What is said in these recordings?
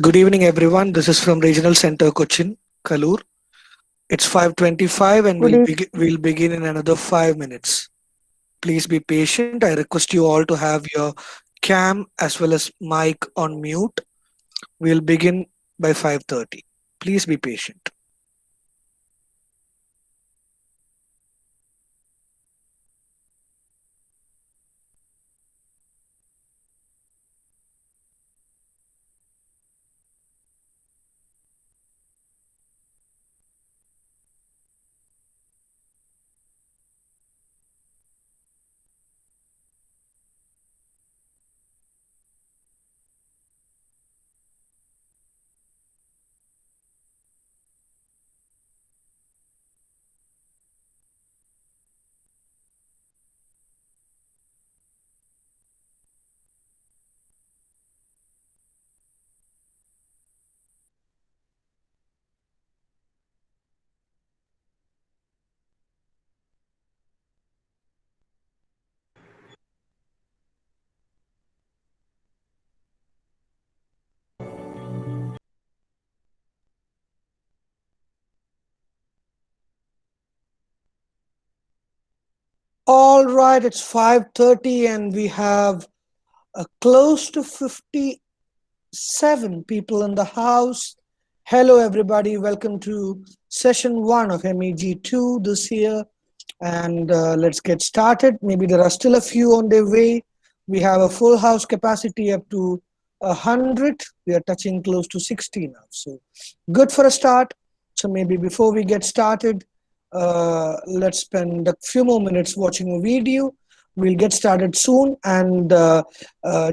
Good evening, everyone. This is from Regional Centre Cochin, Kalur. It's 5:25, and Good evening. we'll begin in another 5 minutes. Please be patient. I request you all to have your cam as well as mic on mute. We'll begin by 5:30. Please be patient. All right, it's 5:30, and we have close to 57 people in the house. Hello, everybody. Welcome to session one of MEG2 this year. And let's get started. Maybe there are still a few on their way. We have a full house capacity up to 100. We are touching close to 60 now. So good for a start. So maybe before we get started, let's spend a few more minutes watching a video. We'll get started soon. And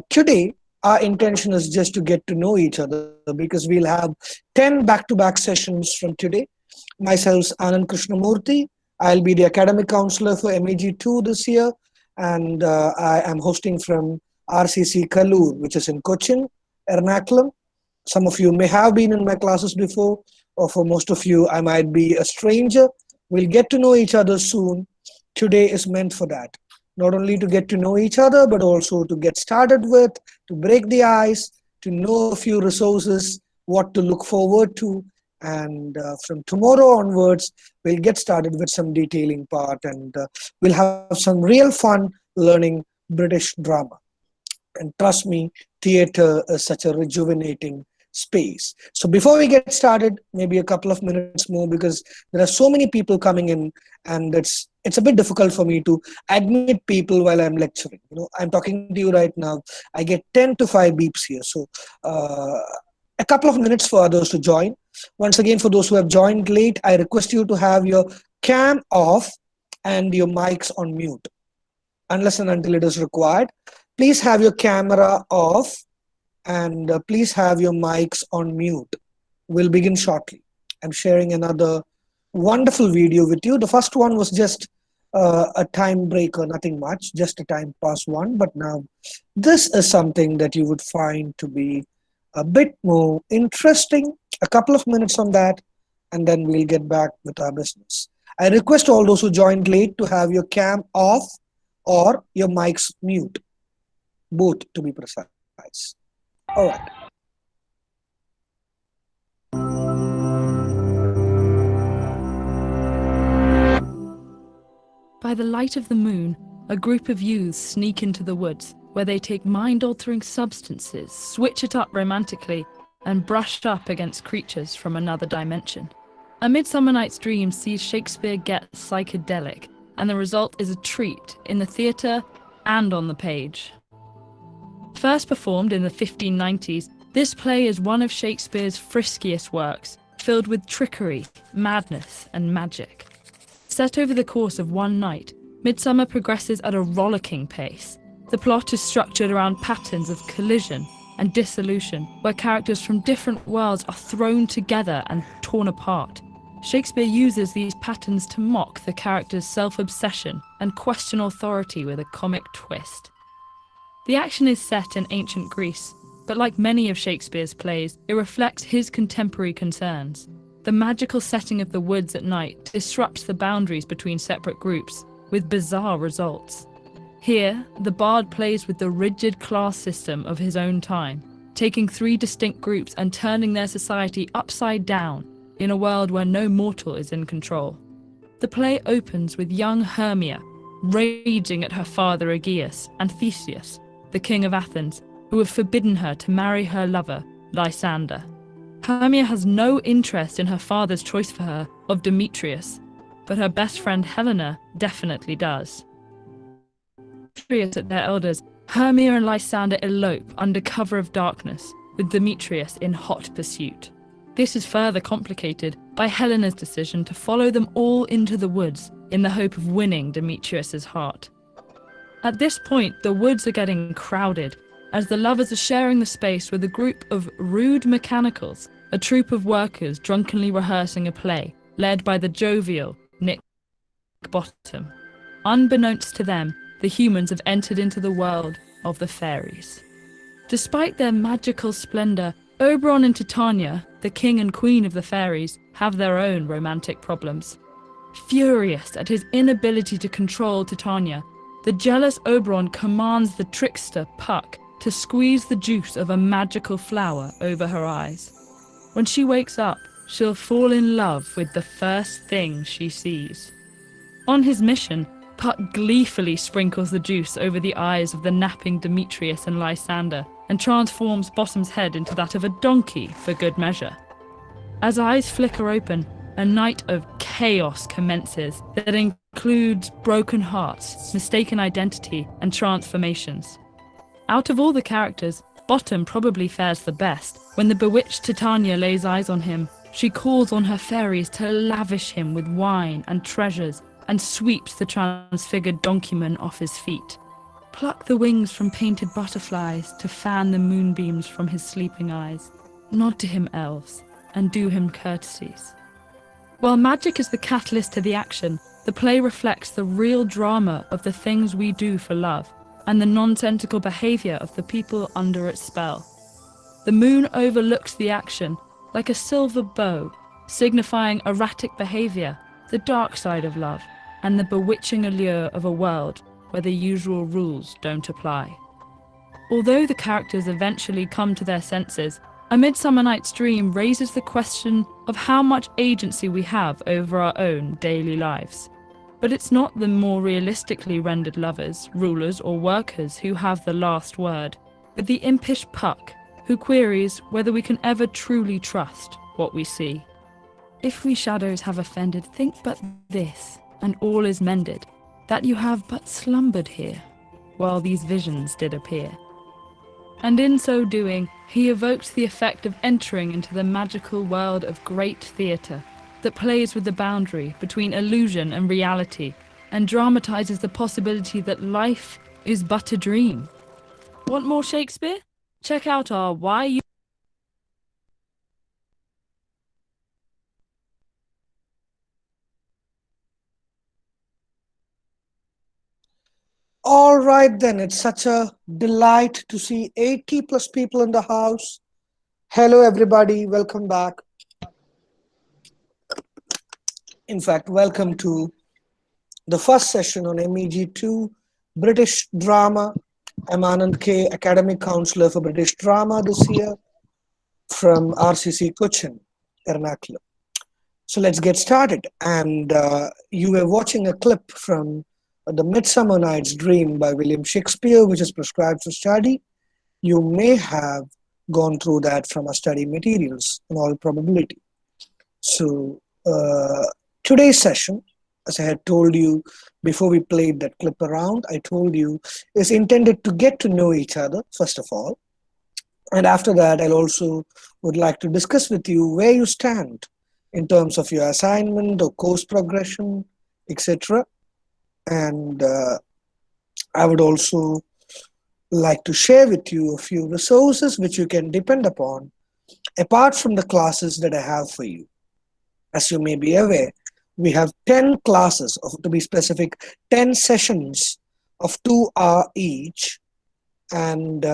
today, our intention is just to get to know each other because we'll have 10 back-to-back sessions from today. Myself, Anand Krishnamurthy. I'll be the academic counselor for MEG2 this year, and I am hosting from RCC Kalur, which is in Cochin, Ernakulam. Some of you may have been in my classes before, or for most of you, I might be a stranger. We'll get to know each other soon. Today is meant for that. Not only to get to know each other, but also to get started with, to break the ice, to know a few resources, what to look forward to. And from tomorrow onwards, we'll get started with some detailing part, and we'll have some real fun learning British drama. And trust me, theater is such a rejuvenating space. So before we get started, maybe a couple of minutes more, because there are so many people coming in, and it's a bit difficult for me to admit people while I'm lecturing. I'm talking to you right now. I get 10 to 5 beeps here. So uh, a couple of minutes for others to join. Once again, for those who have joined late, I request you to have your cam off and your mics on mute, unless and until it is required. Please have your camera off, and please have your mics on mute. We'll begin shortly. I'm sharing another wonderful video with you. The first one was just a time breaker, nothing much, just a time pass one. But now this is something that you would find to be a bit more interesting. A couple of minutes on that, and then we'll get back with our business. I request all those who joined late to have your cam off or your mics mute, both to be precise. All right. By the light of the moon, a group of youths sneak into the woods, where they take mind-altering substances, switch it up romantically, and brush up against creatures from another dimension. A Midsummer Night's Dream sees Shakespeare get psychedelic, and the result is a treat in the theatre and on the page. First performed in the 1590s, this play is one of Shakespeare's friskiest works, filled with trickery, madness, and magic. Set over the course of one night, Midsummer progresses at a rollicking pace. The plot is structured around patterns of collision and dissolution, where characters from different worlds are thrown together and torn apart. Shakespeare uses these patterns to mock the characters' self-obsession and question authority with a comic twist. The action is set in ancient Greece, but like many of Shakespeare's plays, it reflects his contemporary concerns. The magical setting of the woods at night disrupts the boundaries between separate groups, with bizarre results. Here, the bard plays with the rigid class system of his own time, taking three distinct groups and turning their society upside down in a world where no mortal is in control. The play opens with young Hermia raging at her father Aegeus and Theseus, the king of Athens, who have forbidden her to marry her lover, Lysander. Hermia has no interest in her father's choice for her of Demetrius, but her best friend Helena definitely does. Demetrius at their elders, Hermia and Lysander elope under cover of darkness, with Demetrius in hot pursuit. This is further complicated by Helena's decision to follow them all into the woods in the hope of winning Demetrius's heart. At this point, the woods are getting crowded, as the lovers are sharing the space with a group of rude mechanicals, a troupe of workers drunkenly rehearsing a play, led by the jovial Nick Bottom. Unbeknownst to them, the humans have entered into the world of the fairies. Despite their magical splendor, Oberon and Titania, the king and queen of the fairies, have their own romantic problems. Furious at his inability to control Titania, the jealous Oberon commands the trickster Puck to squeeze the juice of a magical flower over her eyes. When she wakes up, she'll fall in love with the first thing she sees. On his mission, Puck gleefully sprinkles the juice over the eyes of the napping Demetrius and Lysander and transforms Bottom's head into that of a donkey for good measure. As eyes flicker open, a night of chaos commences that includes broken hearts, mistaken identity, and transformations. Out of all the characters, Bottom probably fares the best. When the bewitched Titania lays eyes on him, she calls on her fairies to lavish him with wine and treasures and sweeps the transfigured donkeyman off his feet. Pluck the wings from painted butterflies to fan the moonbeams from his sleeping eyes. Nod to him, elves, and do him courtesies. While magic is the catalyst to the action, the play reflects the real drama of the things we do for love and the nonsensical behaviour of the people under its spell. The moon overlooks the action like a silver bow, signifying erratic behaviour, the dark side of love, and the bewitching allure of a world where the usual rules don't apply. Although the characters eventually come to their senses, A Midsummer Night's Dream raises the question of how much agency we have over our own daily lives. But it's not the more realistically rendered lovers, rulers, or workers who have the last word, but the impish Puck, who queries whether we can ever truly trust what we see. If we shadows have offended, think but this, and all is mended, that you have but slumbered here, while these visions did appear. And in so doing, he evokes the effect of entering into the magical world of great theatre, that plays with the boundary between illusion and reality, and dramatizes the possibility that life is but a dream. Want more Shakespeare? Check out our Why You... All right, then. It's such a delight to see 80 plus people in the house. Hello, everybody. Welcome back. In fact, welcome to the first session on MEG2, British Drama. I'm Anand K, Academic Counselor for British Drama this year from RCC Cochin, Ernakulam. So let's get started. And you were watching a clip from The Midsummer Night's Dream by William Shakespeare, which is prescribed for study. You may have gone through that from our study materials in all probability. So today's session, as I had told you before we played that clip around, I told you is intended to get to know each other, first of all. And after that, I'll also would like to discuss with you where you stand in terms of your assignment or course progression, etc. And I would also like to share with you a few resources which you can depend upon apart from the classes that I have for you. As you may be aware, we have 10 classes, to be specific, 10 sessions of 2 hours each. And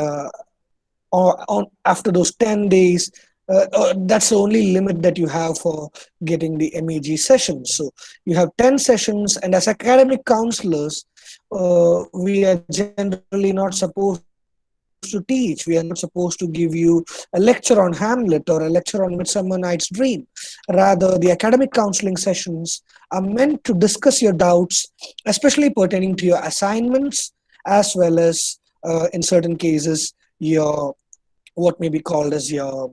after those 10 days, that's the only limit that you have for getting the MEG sessions. So you have 10 sessions, and as academic counselors, we are generally not supposed to supposed to teach. We are not supposed to give you a lecture on Hamlet or a lecture on Midsummer Night's Dream. Rather, the academic counseling sessions are meant to discuss your doubts, especially pertaining to your assignments, as well as, in certain cases, your what may be called as your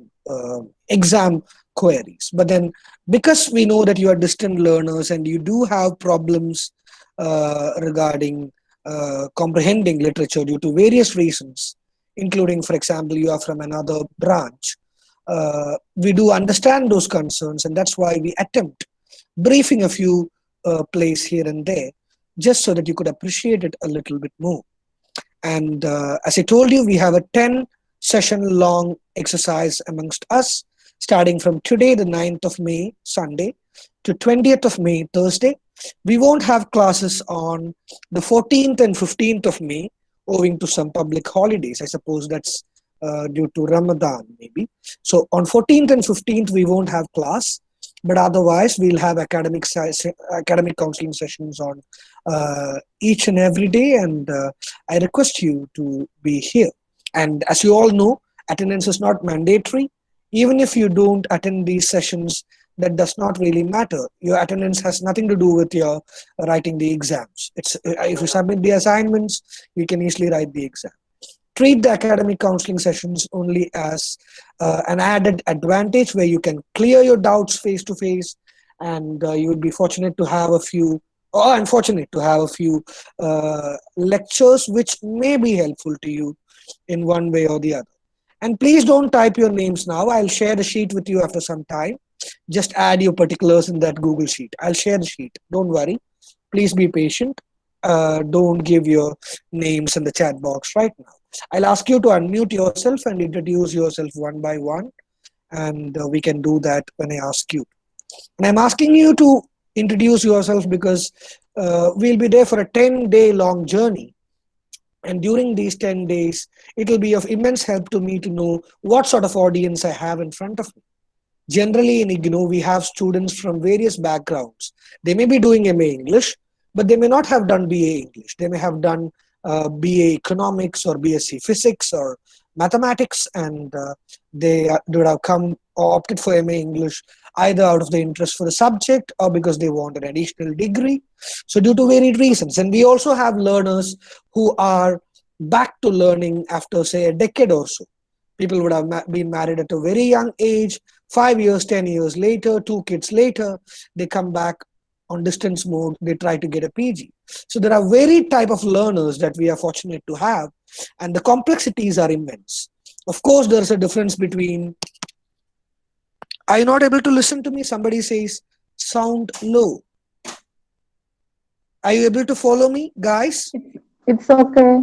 exam queries. But then, because we know that you are distant learners and you do have problems regarding comprehending literature due to various reasons, including, for example, you are from another branch, we do understand those concerns, and that's why we attempt briefing a few plays here and there, just so that you could appreciate it a little bit more. And as I told you, we have a 10 session long exercise amongst us, starting from today, the 9th of May, Sunday, to 20th of May, Thursday. We won't have classes on the 14th and 15th of May, owing to some public holidays. I suppose that's due to Ramadan, maybe. So on 14th and 15th, we won't have class, but otherwise, we'll have academic counseling sessions on each and every day, and I request you to be here. And as you all know, attendance is not mandatory. Even if you don't attend these sessions, that does not really matter. Your attendance has nothing to do with your writing the exams. It's if you submit the assignments, you can easily write the exam. Treat the academic counseling sessions only as an added advantage where you can clear your doubts face to face, and you would be fortunate to have a few, or unfortunate to have a few lectures which may be helpful to you in one way or the other. And please don't type your names now. I'll share the sheet with you after some time. Just add your particulars in that Google sheet. I'll share the sheet. Don't worry. Please be patient. Don't give your names in the chat box right now. I'll ask you to unmute yourself and introduce yourself one by one, and we can do that when I ask you. And I'm asking you to introduce yourself because we'll be there for a 10-day long journey. And during these 10 days, it will be of immense help to me to know what sort of audience I have in front of me. Generally, in IGNOU, we have students from various backgrounds. They may be doing MA English, but they may not have done BA English. They may have done BA Economics or BSc Physics or Mathematics, and they would have come or opted for MA English either out of the interest for the subject or because they want an additional degree. So, due to varied reasons. And we also have learners who are back to learning after, say, a decade or so. People would have been married at a very young age, 5 years, 10 years later, 2 kids later, they come back on distance mode, they try to get a PG. So there are varied type of learners that we are fortunate to have, and the complexities are immense. Of course, there's a difference between, are you not able to listen to me? Somebody says, sound low. Are you able to follow me, guys? It's okay.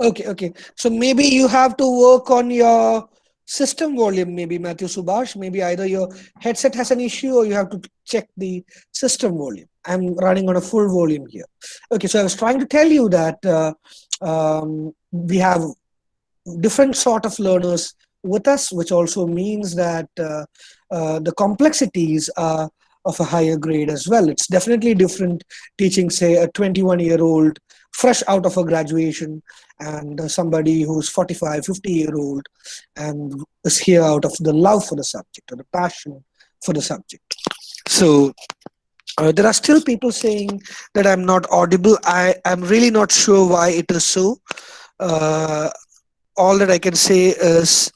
Okay. So maybe you have to work on your system volume, maybe Matthew Subhash. Maybe either your headset has an issue or you have to check the system volume. I'm running on a full volume here. Okay, so I was trying to tell you that we have different sort of learners with us, which also means that the complexities are of a higher grade as well. It's definitely different teaching, say, a 21-year-old fresh out of a graduation and somebody who's 45, 50-year-old and is here out of the love for the subject or the passion for the subject. So there are still people saying that I'm not audible. I'm really not sure why it is so. All that I can say is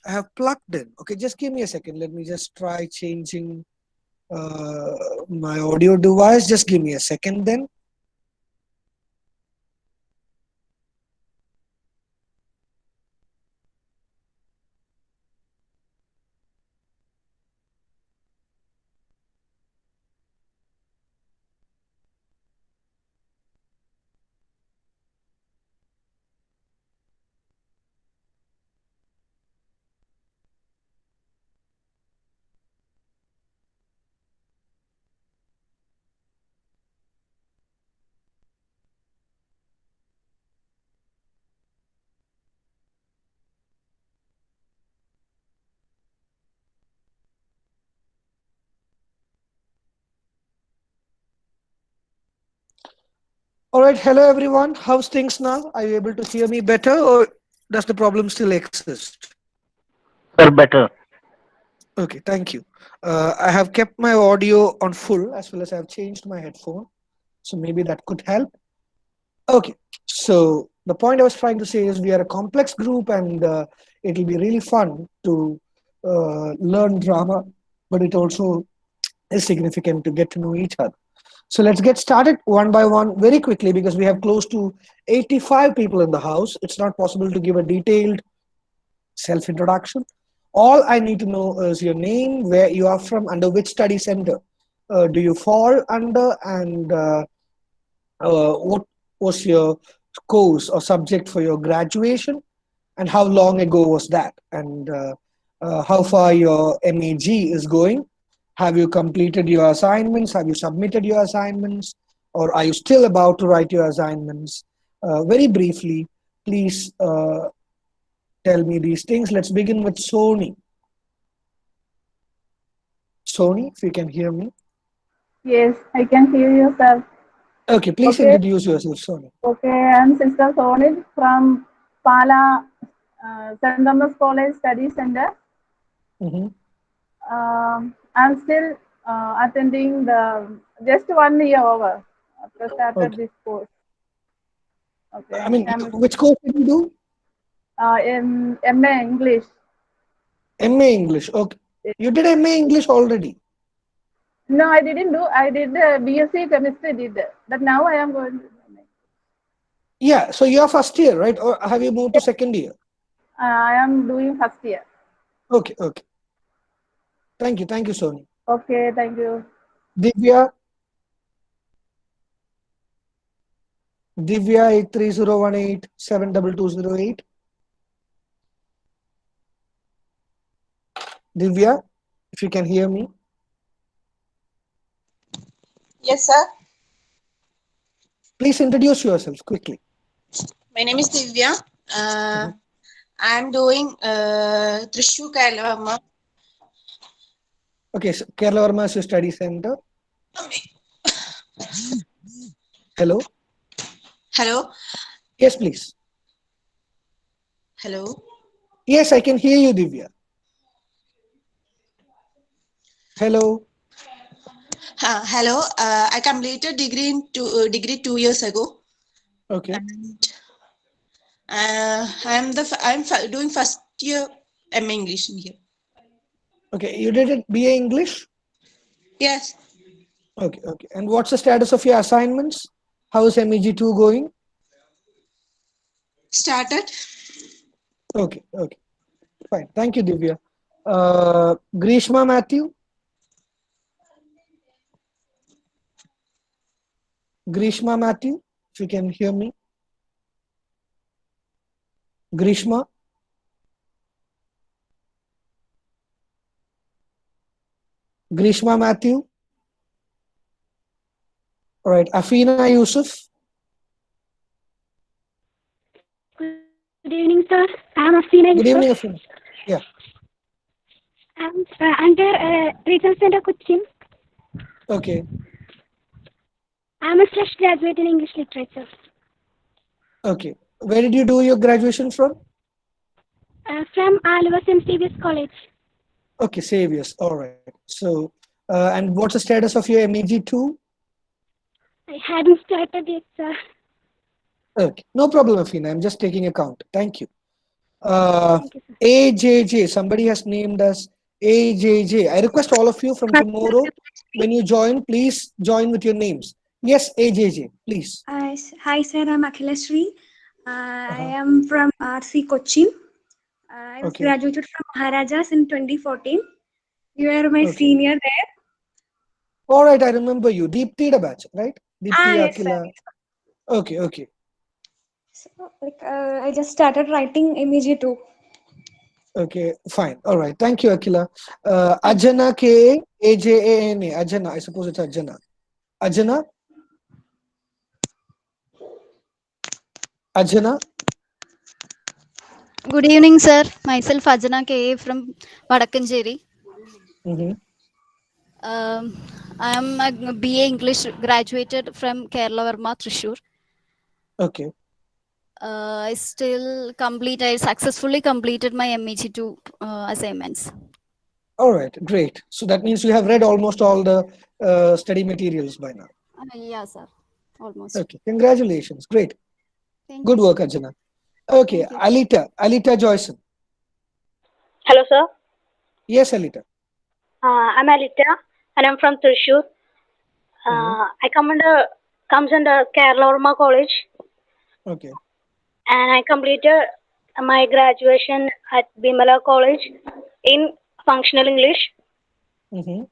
I have plugged in. Okay, just give me a second. Let me just try changing my audio device. Just give me a second then. All right, hello everyone. How's things now? Are you able to hear me better or does the problem still exist? Sir, better. Okay, thank you. I have kept my audio on full as well as I have changed my headphone. So maybe that could help. Okay, so the point I was trying to say is we are a complex group and it'll be really fun to learn drama, but it also is significant to get to know each other. So let's get started one by one very quickly because we have close to 85 people in the house. It's not possible to give a detailed self introduction. All I need to know is your name, where you are from, under which study center do you fall under, and what was your course or subject for your graduation, and how long ago was that, and how far your MEG is going. Have you completed your assignments? Have you submitted your assignments? Or are you still about to write your assignments? Very briefly, please tell me these things. Let's begin with Sony. Sony, if you can hear me. Yes, I can hear you, sir. Okay, please Okay, introduce yourself, Sony. okay. I'm Sister Sonit from Pala St. Thomas College Study Center. Hmm. I'm still attending the just 1 year over after started Okay. this course. I Okay, mean, I'm which course did you do? in MA English. MA English. Okay. You did MA English already. No, I didn't do. I did BSc chemistry. Did but now I am going to MA. Yeah, so you're first year, right? Or have you moved to second year? I am doing first year. Okay, okay. Thank you, Sony. Okay, thank you. Divya, Divya 8301872208. Divya, if you can hear me, Yes, sir. please introduce yourself quickly. My name is Divya. Mhm. I'm doing Thrissur Kailama. Okay, so Kerala Varma is your study center. Hello. Hello. Yes, please. Hello. Yes, I can hear you, Divya. Hello. Hello. I completed degree 2 years ago, Okay. and doing first year MA English in here. Okay, you did it BA English? Yes, Okay, okay. And what's the status of your assignments? How is MEG2 going? started. Okay, okay. Fine. Thank you, Divya. Grishma Matthew. Grishma Matthew, if you can hear me. Grishma. Grishma Matthew. All right. Afina Yusuf. Good evening, sir. I'm Asina Yusuf. Good evening, Afina. Yeah. I'm under Regional Centre Cochin. Okay. I'm a fresh graduate in English literature Okay. Where did you do your graduation from? from Alva St. Stephen's College. Okay, Saviors. All right. So, and what's the status of your MEG2? I hadn't started yet, sir. Okay. No problem, Afina. I'm just taking account. Thank you. Uh, Thank you, sir. AJJ. Somebody has named us AJJ. I request all of you from tomorrow when you join, please join with your names. Yes, AJJ, please. Hi, sir. I'm Akhilashri. I Uh-huh. am from RC Cochin. I was Okay. graduated from Maharajas in 2014. You are my Okay. senior there. All right. I remember you. Deepti the batch, right? Deepti Yes, sir. Akila. Okay. Okay. So, I just started writing MEG2. Okay. Fine. All right. Thank you, Akila. Thank you. Ajana K AJANA. Ajana. I suppose it's Ajana. Ajana. Ajana. Good evening, sir. Myself Ajana K. from Vadakkancherry. Mm-hmm. Um, I am a BA English graduated from Kerala Varma, Thrissur. Okay. I successfully completed my MEG2 assignments. All right. Great. So that means you have read almost all the study materials by now. Yeah, sir. Almost. Okay. Congratulations. Great. Thank Good you, sir. work, Arjuna. Okay. Thank you. Alita Joyson. Hello, sir. Yes, Alita. I'm Alita, and I'm from Thrissur. Mhm. Comes under Kerala Orma College, Okay. and I completed my graduation at Bimala College in Functional English. Mm-hmm.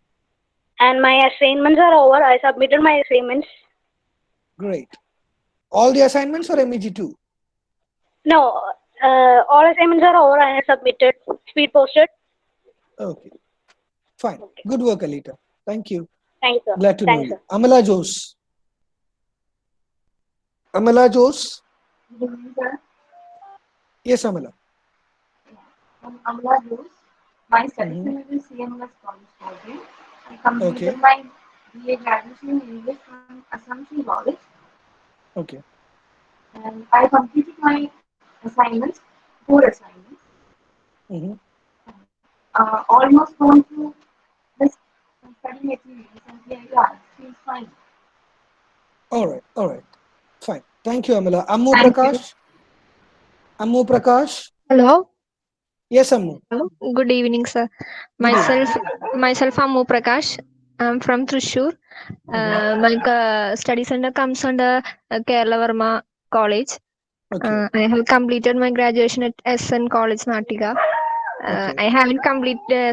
And my assignments are over. I submitted my assignments. Great. All the assignments or MEG2? No, all assignments are over. I have submitted, speed posted. Okay. Fine. Okay. Good work, Alita. Thank you. Thank you, sir. Glad to know Thanks, you. sir. Amala Jose. Amala Jose. Yes, Amala. I'm Amla Rose. My study Mm-hmm. center is CMS College, Kochi. I Okay. completed my BA graduation in English from Assumption College, Okay. and I completed my assignments, 4 assignments. Mm-hmm. Almost gone through this study materials, and yeah, it feels fine. All right. All right. Fine. Thank you, Amala. Ammu Thank you. Prakash. Ammu Prakash. Hello. Yes, Ammu. Hello. Good evening, sir. Good evening. Myself, Ammu Prakash. I'm from Thrissur. Mm-hmm. My study center comes under Kerala Varma College. Okay. I have completed my graduation at SN College, Natika. Okay. I haven't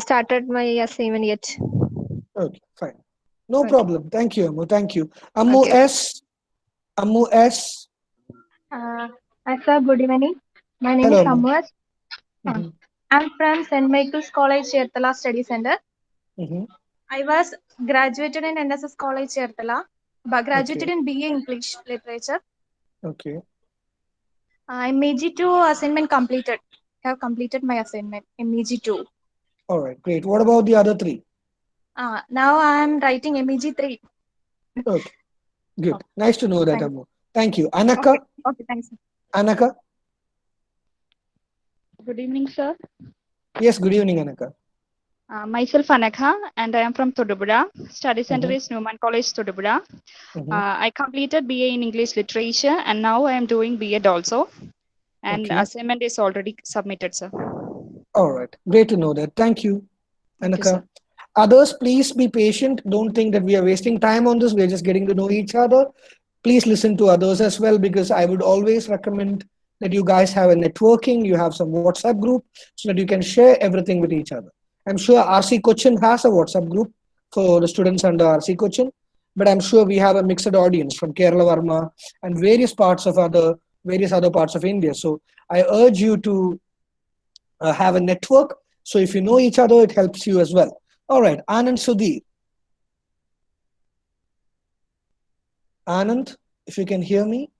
started my assignment yet. Okay. Fine. No Okay. problem. Thank you, Ammu. Thank you. Ammu Okay. S. Ammu S. Sir, good evening. My name is Hello, Ammu. Samuel. Mm-hmm. I'm from St. Michael's College, Chertala Study Center. Mm-hmm. I was graduated in NSS College, Chertala, but graduated Okay. in BA English Literature. Okay. I MEG2 assignment completed. I have completed my assignment in MEG2. All right. Great. What about the other three? Now I am writing MEG3. Okay. Good. Okay, Nice to know that, thanks. Ammu. Thank you. Anaka. Okay, thanks. Anaka. Good evening, sir. Yes. Good evening, Anaka. Myself Anakha, and I am from Thodupuzha. Study center Mm-hmm. is Newman College, Thodupuzha. Mm-hmm. I completed BA in English Literature, and now I am doing BEd also. And Okay. assignment is already submitted, sir. All right. Great to know that. Thank you, Thank you, Anaka. sir. Others, please be patient. Don't think that we are wasting time on this. We're just getting to know each other. Please listen to others as well, because I would always recommend that you guys have a networking, you have some WhatsApp group so that you can share everything with each other. I'm sure RC Cochin has a WhatsApp group for the students under RC Cochin, but I'm sure we have a mixed audience from Kerala Varma and various other parts of India. So I urge you to have a network. So if you know each other, it helps you as well. All right, Anand Sudhir. Anand, if you can hear me.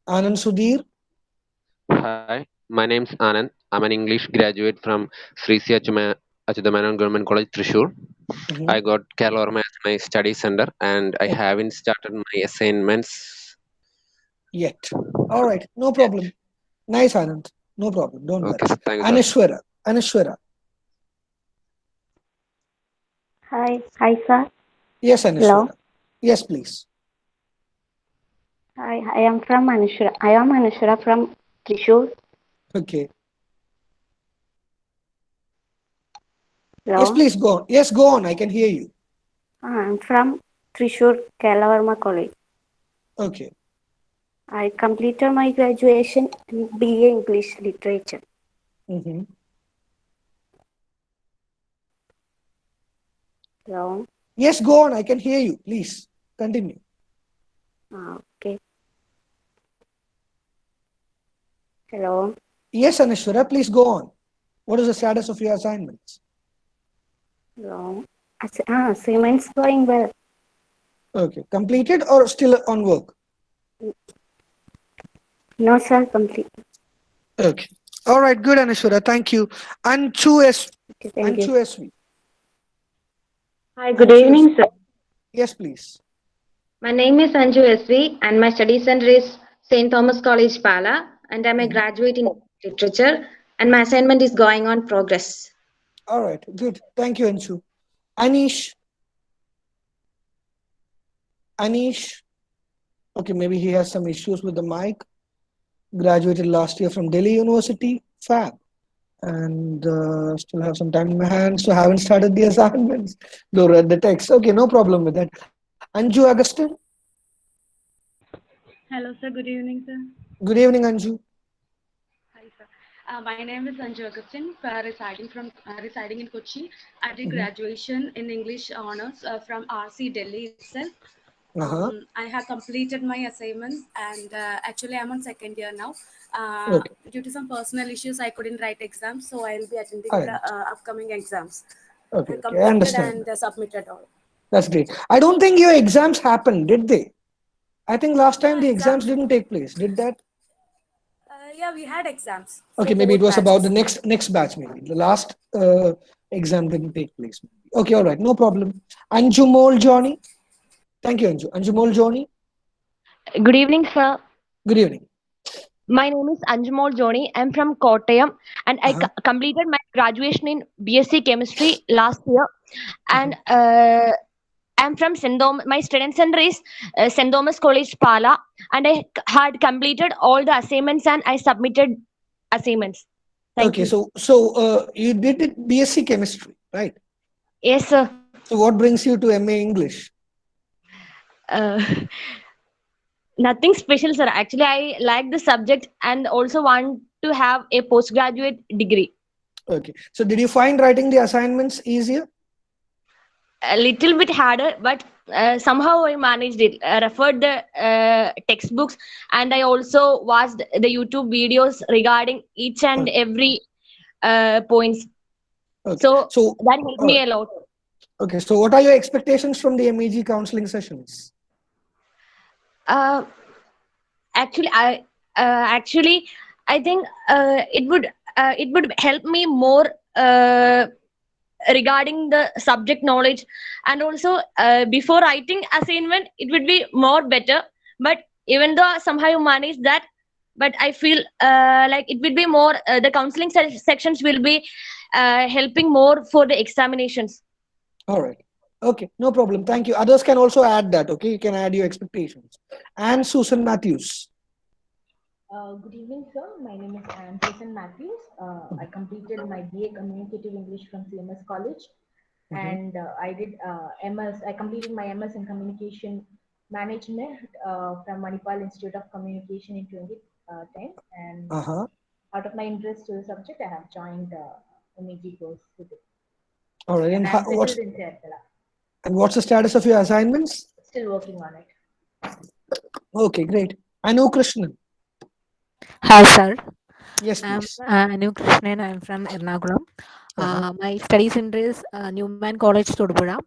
Anand Sudhir. Hi, my name's Anand. I'm an English graduate from Sri C. Achutamanan Government College, Thrissur. Mm-hmm. I got Kerala as my study center, and I haven't started my assignments Yet. All right, no problem. Nice, Anand. No problem. Don't worry. Okay, thank you, sir. Anishwara. Anishwara. Hi, sir. Yes, Hello. Anishwara. Yes, please. Hi, I am from Anushra. I am Anushra from Thrissur. Okay. Hello. Yes, please go on. Yes, go on. I can hear you. I'm from Thrissur, Kerala College. Okay. I completed my graduation in BA English Literature. Mm-hmm. Hello. Yes, go on. I can hear you. Please continue. Okay. Hello. Yes, Anishwara, please go on. What is the status of your assignments? Hello. Assignments going well. Okay. Completed or still on work? No, sir, complete. Okay. All right. Good, Anishwara. Thank you. Anchu S. Okay, thank you. Anchu SV. Hi, good Anchu evening, SV. sir. Yes, please. My name is Anju SV and my study center is St. Thomas College, Pala, and I'm a graduate in literature and my assignment is going on progress. All right, good. Thank you, Anshu. Anish. Anish. Okay, maybe he has some issues with the mic. Graduated last year from Delhi University. Fab. And still have some time in my hands, so haven't started the assignments. Though read the text. Okay, no problem with that. Anju Augustine. Hello, sir. Good evening, sir. Good evening, Anju. Hi, sir. My name is Anju Augustine, residing in Kochi. I did Mhm. graduation in English honors from RC Delhi itself. Uh-huh. I have completed my assignments, and actually I'm on second year now. Okay. Due to some personal issues, I couldn't write exams, so I'll be attending I the understand. upcoming exams. Okay, I okay, I completed understand. and submitted all. That's great. I don't think your exams happened, did they? I think last time Yeah, the exams exams. didn't take place. Did that? Yeah, we had exams Okay, for maybe it both was about the batches. next batch. Maybe the last exam didn't take place. Okay, all right, no problem. Anjumol Johnny. Thank you, Anju. Anjumol Johnny. Good evening, sir. Good evening. My name is Anjumol Joni. I'm from Kottayam and I completed my graduation in BSc Chemistry last year. And I'm from St. Thomas. My student center is St. Thomas College, Pala. And I had completed all the assignments and I submitted assignments. Thank Okay, you. so you did it BSc Chemistry, right? Yes, sir. So what brings you to MA English? Uh, Nothing special, sir. Actually, I like the subject and also want to have a postgraduate degree. Okay, so did you find writing the assignments easier? A little bit harder, but somehow I managed it. I referred the textbooks and I also watched the YouTube videos regarding each and every points. Okay. So So that helped all me right. a lot. Okay, so what are your expectations from the MEG counseling sessions? Uh, actually, I think it would help me more regarding the subject knowledge, and also before writing assignment it would be more better. But even though somehow you manage that, but I feel like it will be more the counseling sections will be helping more for the examinations. All right. Okay, no problem. Thank you. Others can also add that. Okay, you can add your expectations. And Susan Matthews. Good evening, sir. My name is Anne Susan Matthews. I completed my BA Communicative English from CMS College, and I did MS. I completed my MS in Communication Management from Manipal Institute of Communication in 2010. And out of my interest to the subject, I have joined MEG course with it. All right. And And I'm settled in Kerala. and what's the status of your assignments? Still working on it. Okay, great. Anu Krishnan. Hi, sir. Yes, I'm please. Anu Krishnan. I'm from Ernakulam. My study center is Newman College, Todupuzha.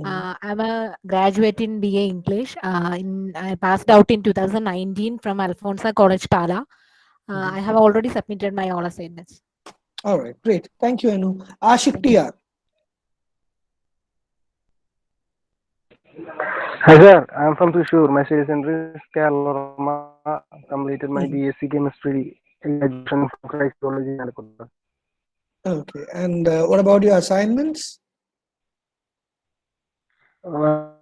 I'm a graduate in BA English. I passed out in 2019 from Alfonsa College, Pala. I have already submitted my all assignments. All right, great. Thank you, Anu. Ashik TR. Hi sir, I am from Trishur. My study center is Kerala. Completed my BSc Chemistry graduation from Christ College in Alappuzha. Okay, and what about your assignments? Hello,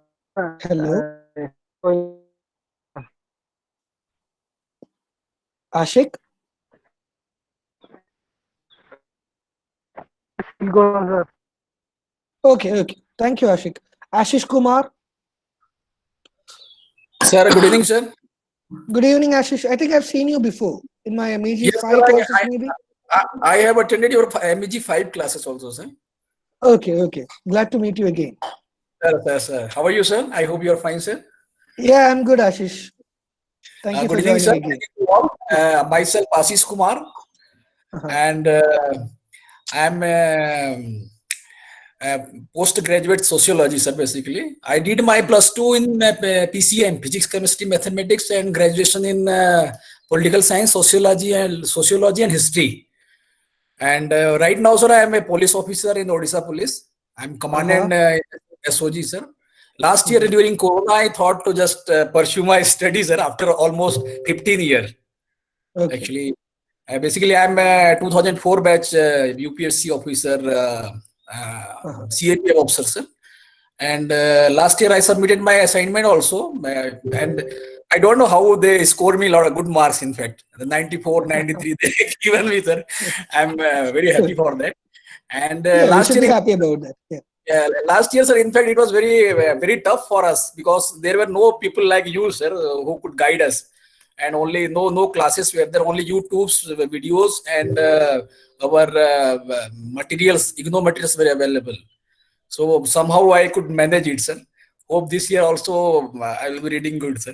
Ashik. Okay, okay. Thank you, Ashik. Ashish Kumar. Sir, good evening, sir. Good evening, Ashish. I think I've seen you before in my MEG Yes, 5 sir, courses, maybe. I have attended your MEG 5 classes also, sir. Okay, okay. Glad to meet you again. Sir. How are you, sir? I hope you are fine, sir. Yeah, I'm good, Ashish. Thank you Good for evening, joining sir. again. Myself, Ashish Kumar, and I'm postgraduate sociology, sir. Basically, I did my +2 in PCM, physics, chemistry, mathematics, and graduation in political science, sociology, and history. And right now, sir, I am a police officer in Odisha Police. I'm commandant SOG, sir. Last year during Corona, I thought to just pursue my studies after almost 15 years. Okay. Actually, basically, I'm a 2004 batch UPSC officer, CAPF officer, sir. And last year I submitted my assignment also, and I don't know how they scored me a lot of good marks. In fact, the 94, 93 they given me, sir. I'm very happy for that. And Yeah, you last should be year, happy about that. Yeah. last year, sir, in fact, it was very tough for us because there were no people like you, sir, who could guide us, and only no classes were there, only YouTube's videos and our materials, IGNO materials were available. So somehow I could manage it, sir. Hope this year also I will be reading good, sir.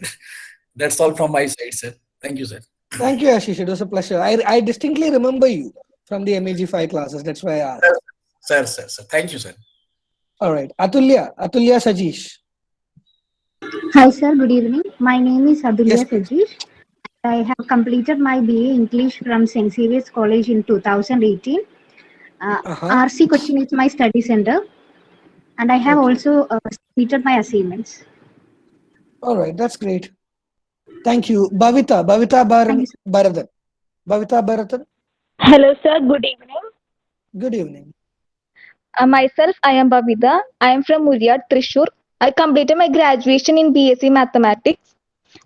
That's all from my side, sir. Thank you, sir. Thank you, Ashish. It was a pleasure. I distinctly remember you from the MEG 5 classes. That's why I asked. Sir. Thank you, sir. All right. Atulya Sajish. Hi, sir. Good evening. My name is Adulya Yes, Sajish. I have completed my BA English from St. Xavier's College in 2018. RC Cochin is my study center, and I have also completed my assignments. All right. That's great. Thank you. Bhavita Bharathan. Bhavita Bharathan. Hello, sir. Good evening. Good evening. Myself, I am Babida. I am from Muriyad, Trishur. I completed my graduation in BSc Mathematics.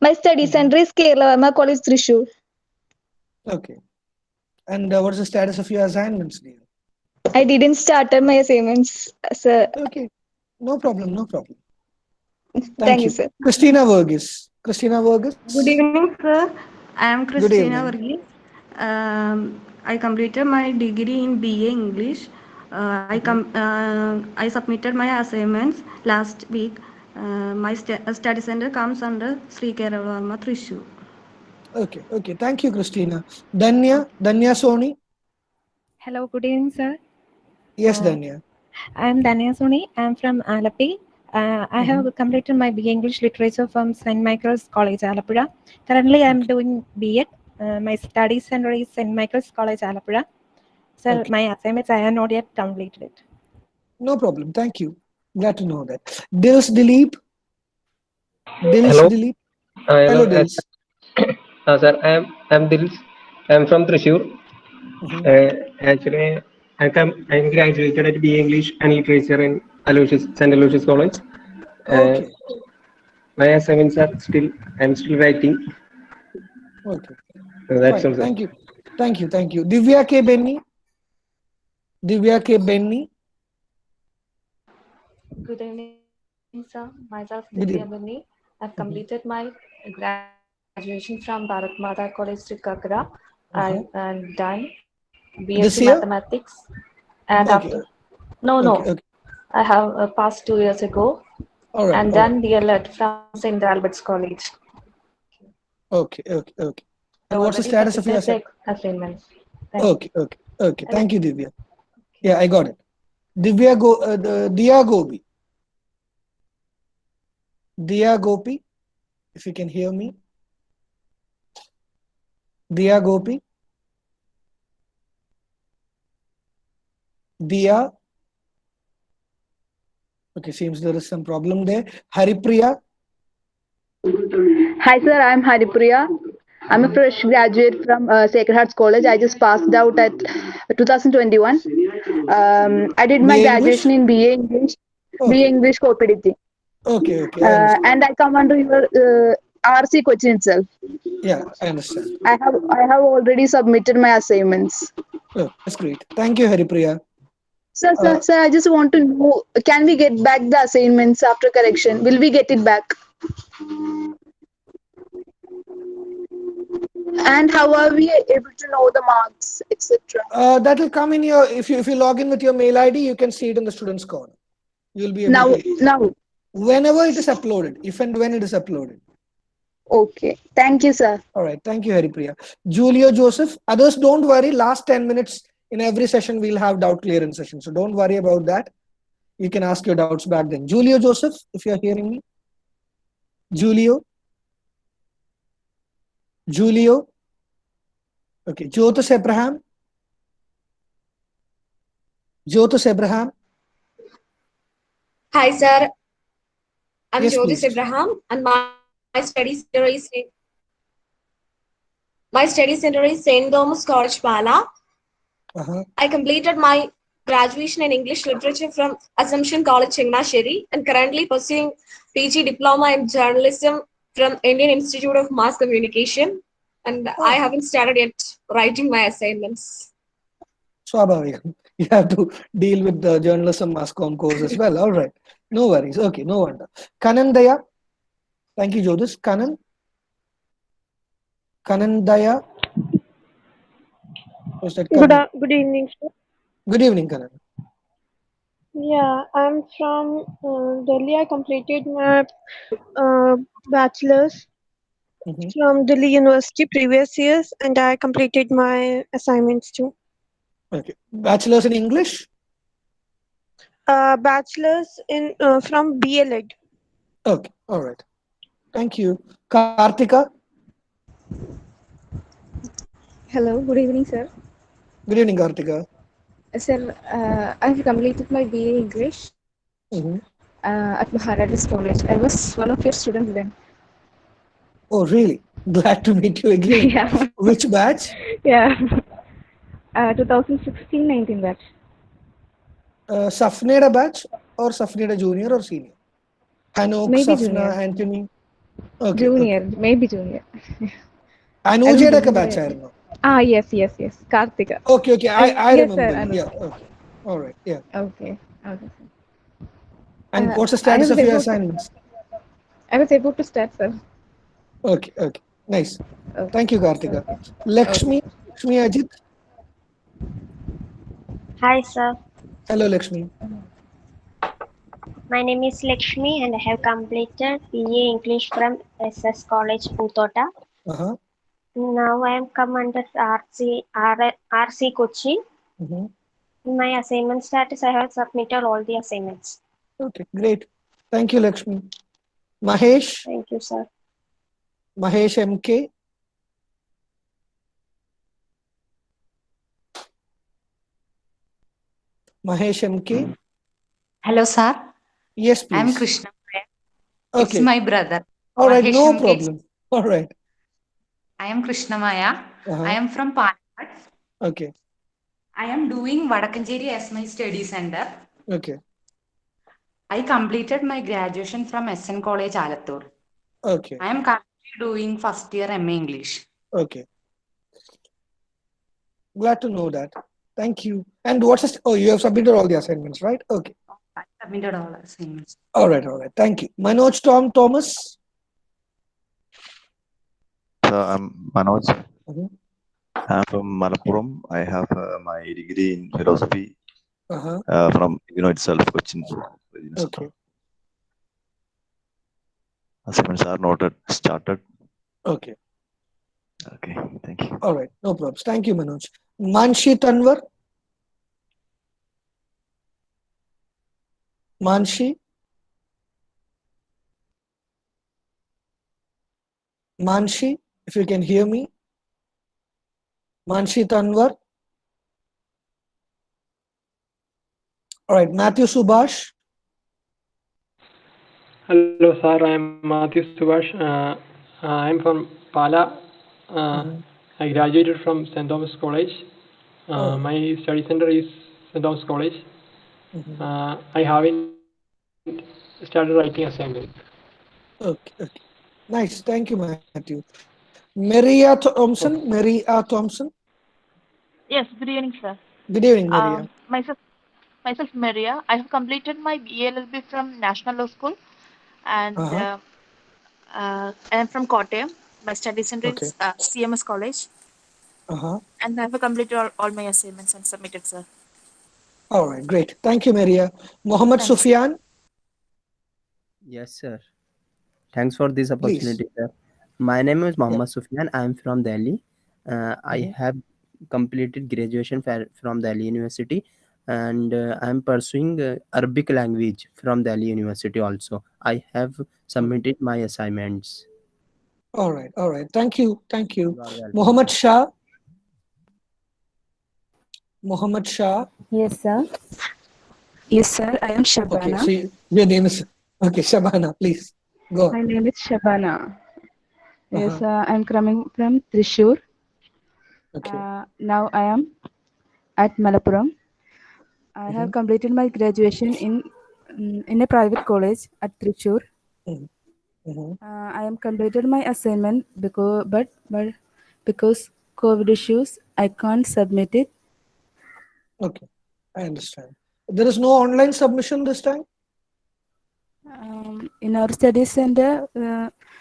My study center is Kerala Verma College, Trishur. Okay. And what's the status of your assignments, dear? I didn't start my assignments, sir. Okay. No problem. Thank you, sir. Christina Verghese. Good evening, sir. I am Good Christina evening. Verghese. I completed my degree in BA English. I submitted my assignments last week. My study center comes under Sri Kerala Verma, Thrissur. Okay. Thank you, Christina. Danya Soni. Hello, good evening, sir. Yes, Danya. I am Danya Soni. I am from Alapi. I have completed my BA English Literature from St. Michael's College, Alapura. Currently, I am doing BEd. My study center is St. Michael's College, Alapura. Sir, my assignments I have not yet completed it. No problem. Thank you. Glad to know that. Dils Dilip. Hello. Dilip. Hello, Dils. sir. I'm Dils. I'm from Trishur. Actually, I'm graduated at BA English and Literature in St. Aloysius College. Okay. My assignments are I'm still writing. Okay. That's Fine. all, sir. Thank you. Divya K. Benny. Good evening, sir. Myself, Good Divya evening. Bunny. I've completed my graduation from Bharat Mata College, Trikakara. I've done BSc This year? Mathematics. And Okay. after, no. I have passed 2 years ago. All right. And done DLED from St. Albert's College. Okay. And what's the status of your assignments? Okay. Thank you, Divya. Yeah, I got it. Diya Gopi, if you can hear me. Diya Gopi. Diya. Okay, seems there is some problem there. Haripriya. Hi, sir. I'm Haripriya. I'm a fresh graduate from Sacred Hearts College. I just passed out at 2021. I did my graduation in BA English, BA English co-PDT. Okay. And I come under your RC Cochin itself. Yeah, I understand. I have already submitted my assignments. Oh, that's great. Thank you, Haripriya. Sir, I just want to know, can we get back the assignments after correction? Will we get it back? And how are we able to know the marks, etc.? That will come in your, if you log in with your mail ID, you can see it in the students' corner. You'll be able to. Now. Whenever it is uploaded, if and when it is uploaded. Okay. Thank you, sir. All right. Thank you, Haripriya. Julio Joseph. Others, don't worry. Last 10 minutes in every session, we'll have doubt clearance session. So don't worry about that. You can ask your doubts back then. Julio Joseph, if you're hearing me. Julio. Okay. Jotas Abraham. Hi, sir. I'm Yes, Jyotis please. Abraham, and my study center is St. Thomas College, Pala. I completed my graduation in English literature from Assumption College, Chengnasheri, and currently pursuing PG diploma in journalism from Indian Institute of Mass Communication. And I haven't started yet writing my assignments. Swabhavik, you have to deal with the journalism mass comm course as well. All right. No worries. Okay, no wonder. Kanan Daya. Thank you, Jyotis. Kanan Daya. Was that Kanan? Good evening, sir. Good evening, Kanan. Yeah, I'm from Delhi. I completed my bachelor's from Delhi University previous years, and I completed my assignments too. Okay. Bachelor's in English? Bachelor's in from BLED. Okay. All right. Thank you. Kartika. Hello, good evening, sir. Good evening, Kartika. Sir, I've completed my BA English at Maharajas College. I was one of your students then. Oh, really? Glad to meet you again. Yeah. Which batch? Yeah. 2016-19 batch. Safneda batch or Safneda junior or senior? Hanok, Maybe Safna, junior. Anthony. Okay. Junior, Okay. maybe junior. Anujeda ka batch ആയിരുന്നു. Yes, Kartika. Okay, okay. I Yes, remember sir. you. Yeah, okay. All right. Yeah. Okay. And what's the status of your assignments? I was about to start, sir. Okay, okay. Nice. Thank you, Kartika. Lakshmi Ajit. Hi, sir. Hello, Lakshmi. My name is Lakshmi and I have completed BA English from SS College, Putota. Now I am come under RC Cochin. In my assignment status, I have submitted all the assignments. Okay, great. Thank you, Lakshmi. Mahesh. Thank you, sir. Mahesh MK. Mahesh MK. Hello, sir. Yes, please. I am Krishna. Okay. It's my brother. All right, Mahesh no MK. problem. All right. I am Krishna Maya. I am from Palakkad. Okay. I am doing Vadakkancheri as my study center. Okay. I completed my graduation from SN College, Alattur. Okay. I am currently doing first year MA English. Okay. Glad to know that. Thank you. And what's this? Oh, you have submitted all the assignments, right? Okay. I submitted all assignments. All right. All right. Thank you. Manoj Thomas. I'm Manoj. I'm from Malappuram. I have my degree in philosophy from itself, Cochin. Okay. Assignments are not started. Okay. Okay. Thank you. All right. No problems. Thank you, Manoj. Manshi Tanwar. Manshi. Manshi, if you can hear me. Manshi Tanwar. All right. Matthew Subhash. Hello, sir. I am Matthew Subhash. I am from Pala. I graduated from St. Thomas College. My study center is St. Thomas College. I haven't started writing assignment. Okay. Okay. Nice. Thank you, Matthew. Maria Thompson. Maria Thompson. Yes, good evening, sir. Good evening, Maria. Myself, Maria. I have completed my BLLB from National Law School, and I am from Kottayam. My study center is CMS College, and I have completed all my assignments and submitted, sir. All right, great. Thank you, Maria. Mohammed Thanks. Sufyan. Yes, sir. Thanks for this opportunity, sir. My name is Mohammed Sufyan. I am from Delhi. I have completed graduation from Delhi University, and I am pursuing Arabic language from Delhi University also. I have submitted my assignments. All right, all right. Thank you, thank you. You are welcome, Mohammed sir. Shah. Mohammed Shah. Yes, sir. Yes, sir. I am Okay, Shabana. so your name is Okay, Shabana, please go on. My name is Shabana. Yes, I'm coming from Trishur. Okay. Now I am at Malappuram. I have completed my graduation in a private college at Trishur. I am completed my assignment but because COVID issues, I can't submit it. Okay, I understand. There is no online submission this time? In our study center,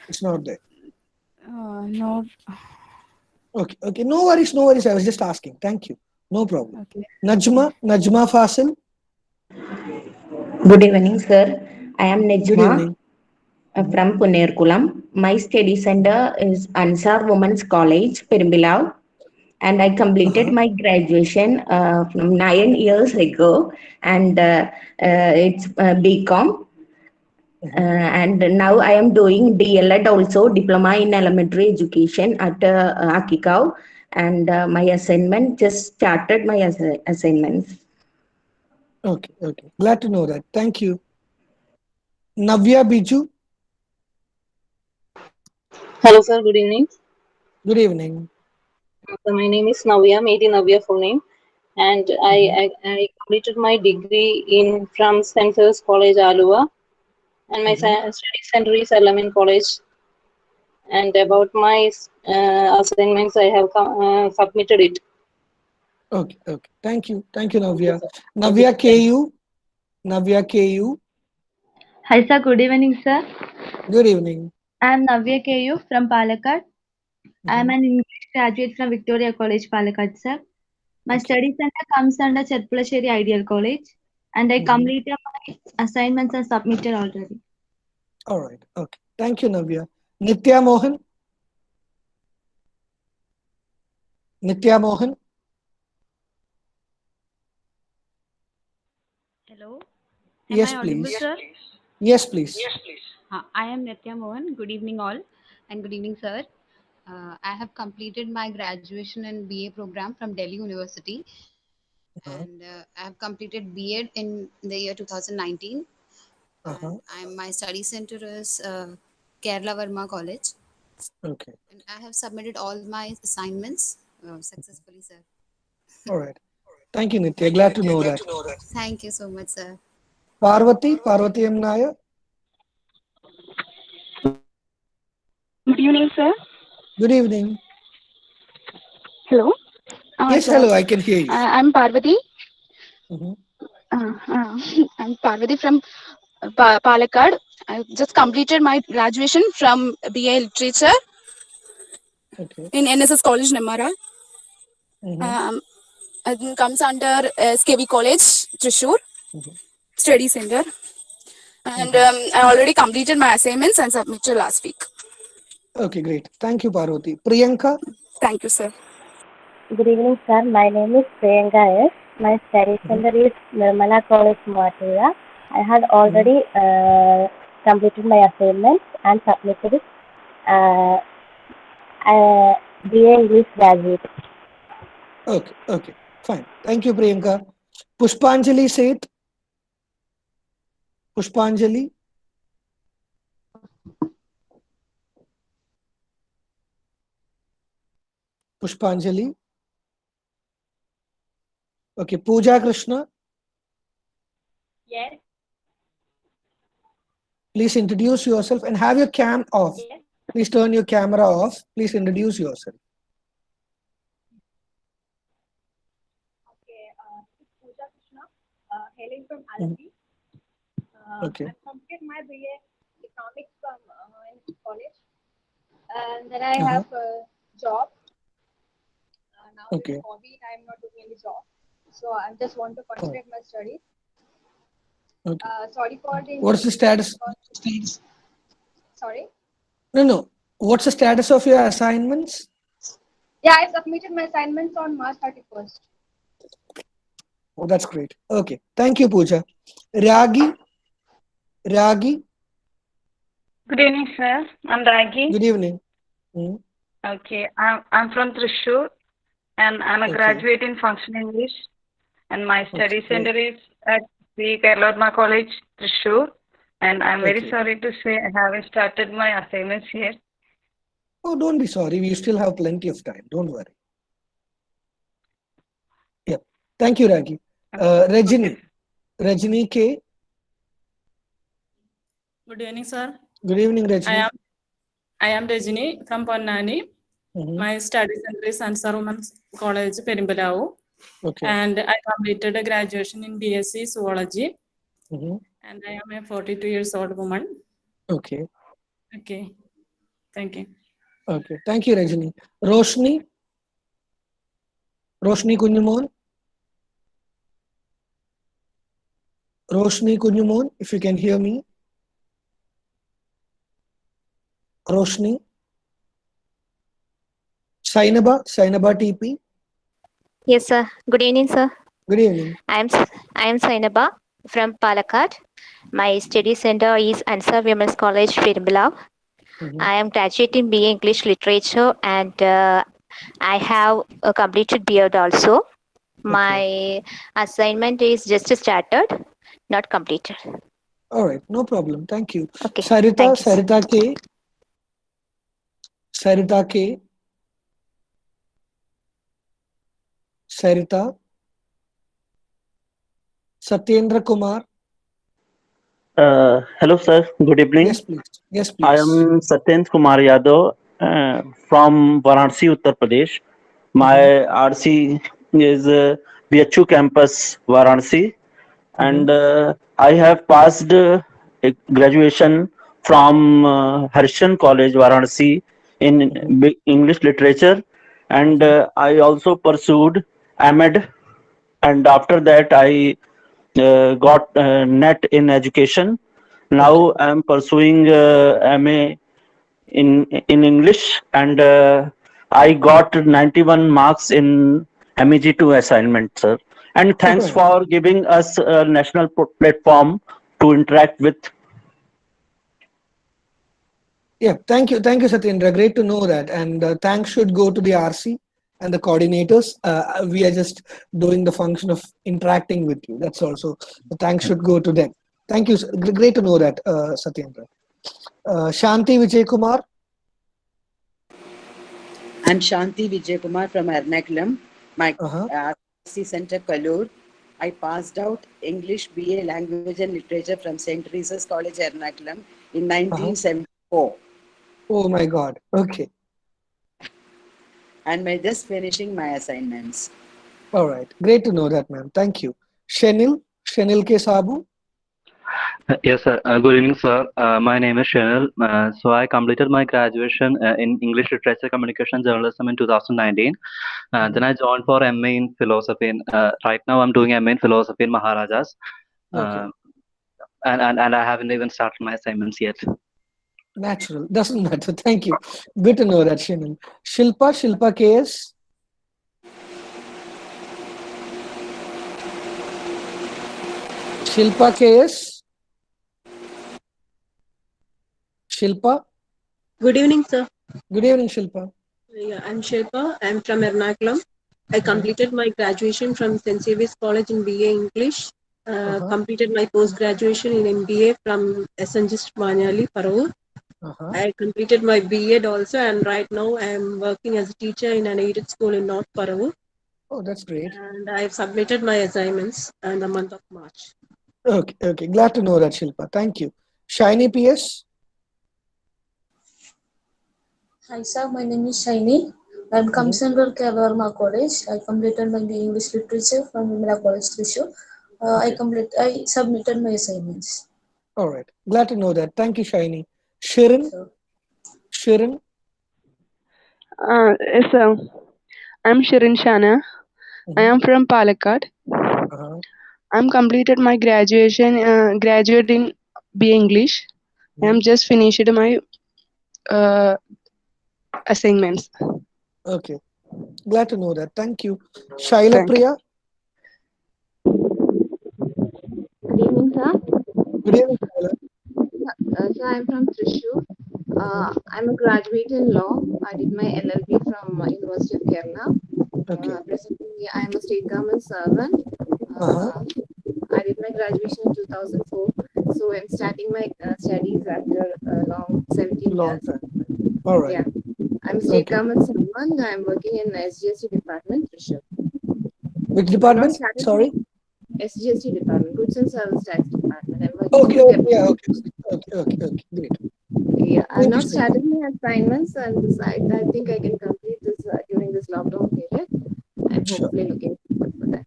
it's not there. No. Okay, okay. No worries, no worries. I was just asking. Thank you. No problem. Okay. Najma Fasil. Good evening, sir. I am Good Nejma evening. from Punerkulam. My study center is Ansar Women's College, Perimbilav, and I completed my graduation from 9 years ago, and it's BCom. And now I am doing DLED also, Diploma in Elementary Education at Akikav, and my assignment just started my assignments. Okay, okay. Glad to know that. Thank you. Navya Biju. Hello, sir. Good evening. Good evening. So my name is Navya, Medi Navya full name, and I completed my degree from St. Joseph's College, Aluva, and my study center is Alamin College. And about my assignments, I have submitted it. Okay, okay. Thank you, Navya. Navya KU. Navya KU. Hi, sir. Good evening, sir. Good evening. I am Navya KU from Palakkad. I am an English graduate from Victoria College, Palakkad, sir. My study center comes under Chetpulasheri Ideal College, and I completed my assignments and submitted already. All right. Okay. Thank you, Navya. Nitya Mohan. Nitya Mohan. Hello. Yes, Am I audible, please. sir? Yes, please. I am Nitya Mohan. Good evening, all, and good evening, sir. I have completed my graduation and BA program from Delhi University, and I have completed B.Ed in the year 2019. And my study center is Kerala Verma College. Okay. And I have submitted all my assignments successfully, sir. All right. Thank you, Nitya. Glad to know that. Thank you so much, sir. Parvati M. Nair. Good evening, sir. Good evening. Hello. Yes, hello. I can hear you. I'm Parvati. I'm Parvati from Palakkad. I just completed my graduation from BA Literature in NSS College, Nemara. It comes under SKV College, Trishur Study Center. And I already completed my assignments and submitted last week. Okay, great. Thank you, Parvati. Priyanka. Thank you, sir. Good evening, sir. My name is Priyanka S. My study center is Nirmala College, Mathura. I had already completed my assignments and submitted it. BA English graduate. Okay, okay. Fine. Thank you, Priyanka. Pushpanjali Seth. Pushpanjali. Pushpanjali. Okay, Pooja Krishna. Yes. Please introduce yourself and have your cam off. Yes. Please turn your camera off. Please introduce yourself. Okay. This is Pooja Krishna, hailing from Alapi. Okay. I've completed my BA Economics from college, and then I have a job. Now due to COVID, I'm not doing any job, so I just want to concentrate my studies. Okay. Sorry for the. What's the status? Sorry. No. What's the status of your assignments? Yeah, I submitted my assignments on March 31st. Oh, that's great. Okay. Thank you, Pooja. Ragi. Good evening, sir. I'm Ragi. Good evening. Okay, I'm from Trishur, and I'm a graduate in Functional English, and my study center is at the Kerala College, Trishur, And I'm very sorry to say I haven't started my assignments yet. Oh, don't be sorry. We still have plenty of time. Don't worry. Yeah. Thank you, Ragi. Rajini. Rajini K. Good evening, sir. Good evening, Rajini. I am Rajini from Ponnani. My study center is Ansar Women's College, Perimbalao. Okay. And I completed a graduation in BSc Zoology. And I am a 42 years old woman. Okay. Okay. Thank you. Okay. Thank you, Rajini. Roshni. Roshni Kunjumon. Roshni Kunjumon, if you can hear me. Roshni. Sainaba TP. Yes, sir. Good evening, sir. Good evening. I am Sainaba from Palakkad. My study center is Ansar Women's College, Perimbalao. I am graduating BA English Literature and I have completed BEd also. My assignment is just started, not completed. All right, no problem. Thank you. Okay. Sarita, Thank you, Sarita K. Sarita K. Sarita. Satyendra Kumar. Hello, sir. Good evening. Yes, please. Yes, please. I am Satyendra Kumar Yadav from Varanasi, Uttar Pradesh. My RC is BHU campus, Varanasi, and I have passed graduation from Harshan College, Varanasi, in English literature, and I also pursued MED, and after that I got net in education. Now I am pursuing MA in English, and I got 91 marks in MEG2 assignment, sir. And thanks for giving us a national platform to interact with. Yeah, thank you, Satyendra. Great to know that, and thanks should go to the RC and the coordinators. We are just doing the function of interacting with you. That's also the thanks should go to them. Thank you. Great to know that, Satyendra. Shanti Vijay Kumar. I'm Shanti Vijay Kumar from Ernakulam. My RC Center Kalur. I passed out English BA Language and Literature from St. Teresa's College, Ernakulam in 1974. Oh my God. Okay. And I'm just finishing my assignments. All right. Great to know that, ma'am. Thank you. Shenil K. Sabu. Yes, sir. Good evening, sir. My name is Shenil. So I completed my graduation in English Literature, Communication, Journalism in 2019. Then I joined for MA in Philosophy. Right now, I'm doing MA in Philosophy in Maharajas. Okay. And I haven't even started my assignments yet. Natural. Doesn't matter. Thank you. Good to know that, Shenil. Shilpa KS. Shilpa KS. Shilpa. Good evening, sir. Good evening, Shilpa. Yeah, I'm Shilpa. I'm from Ernakulam. I completed my graduation from St. Xavier's College in BA English. Completed my post-graduation in MBA from SNGist Manyali, Paravur. I completed my BEd also, and right now I am working as a teacher in an aided school in North Paravur. Oh, that's great. And I have submitted my assignments in the month of March. Okay. Glad to know that, Shilpa. Thank you. Shiny PS. Hi sir, my name is Shaini. I am from Central Kerala College. I completed my BA English Literature from Vimala College, Thrissur. I submitted my assignments. All right. Glad to know that. Thank you, Shiny. Shirin. Yes, sir. I'm Shirin Shana. I am from Palakkad. I'm completed my graduate in BA English. I'm just finished my assignments. Okay. Glad to know that. Thank you. Shaila Priya. Good evening, sir. Good evening, Shaila. So I'm from Thrissur. I'm a graduate in law. I did my LLB from University of Kerala. Presently, I'm a state government servant. I did my graduation in 2004. So I'm starting my studies after a long 17 Long years. time. All right. Yeah. I'm Okay. Srikam and Salman. I'm working in SGST department, Trishur. Which I've not department? started Sorry. SGST department, Goods and Service Tax department. I'm Okay. working Okay. Yeah. in Okay. Great. Yeah, I've Thank you, not Sri. started my assignments, and this I think I can complete this during this lockdown period. I'm Sure. hopefully looking forward for that.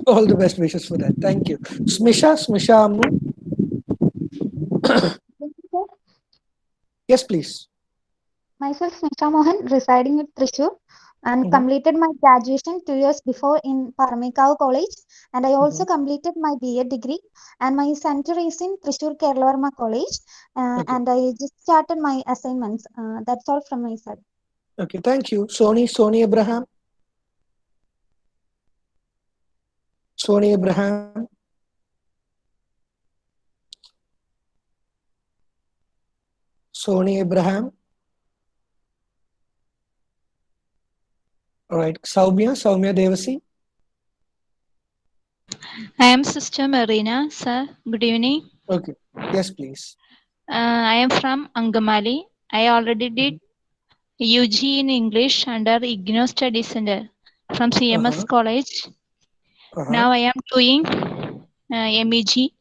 All the best wishes for that. Thank you. Smisha Amnu. Yes, please. Myself, Smisha Mohan, residing at Thrissur, and Mhm. completed my graduation 2 years before in Paramikav College. And I also completed my BA degree. And my center is in Thrissur Keralavarma College. Okay. And I just started my assignments. That's all from my side. Okay. Thank you. Sony Abraham. Sony Abraham. Sony Abraham. All right. Soumya Devasi. I am Sister Marina, sir. Good evening. Okay. Yes, please. I am from Angamali. I already did UG in English under IGNO Study Center from CMS College. Now I am doing MEG.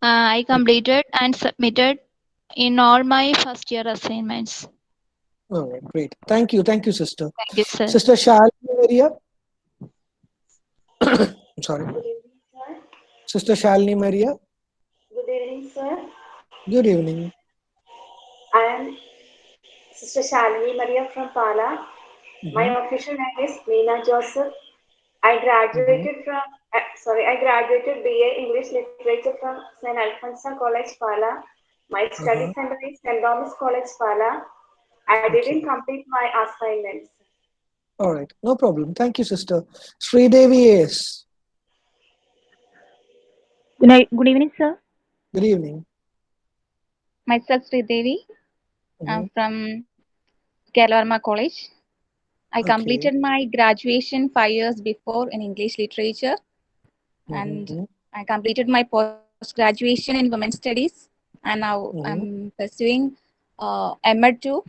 I completed and submitted in all my first year assignments. All right. Great. Thank you, sister. Thank you, sir. Sister Shalini Maria. I'm sorry. Good evening, sir. Sister Shalini Maria. Good evening, sir. Good evening. I am Sister Shalini Maria from Pala. My Mhm. official name is Meena Joseph. I graduated BA English Literature from St. Alfonso College, Pala. My study center is St. Thomas College, Pala. I didn't Okay. complete my assignments. All right. No problem. Thank you, sister. Sridevi AS. Good evening, sir. Good evening. Myself Sridevi. I'm from Keralavarma College. I Okay. completed my graduation 5 years before in English literature, and I completed my post graduation in women's studies, and now I'm pursuing MED too,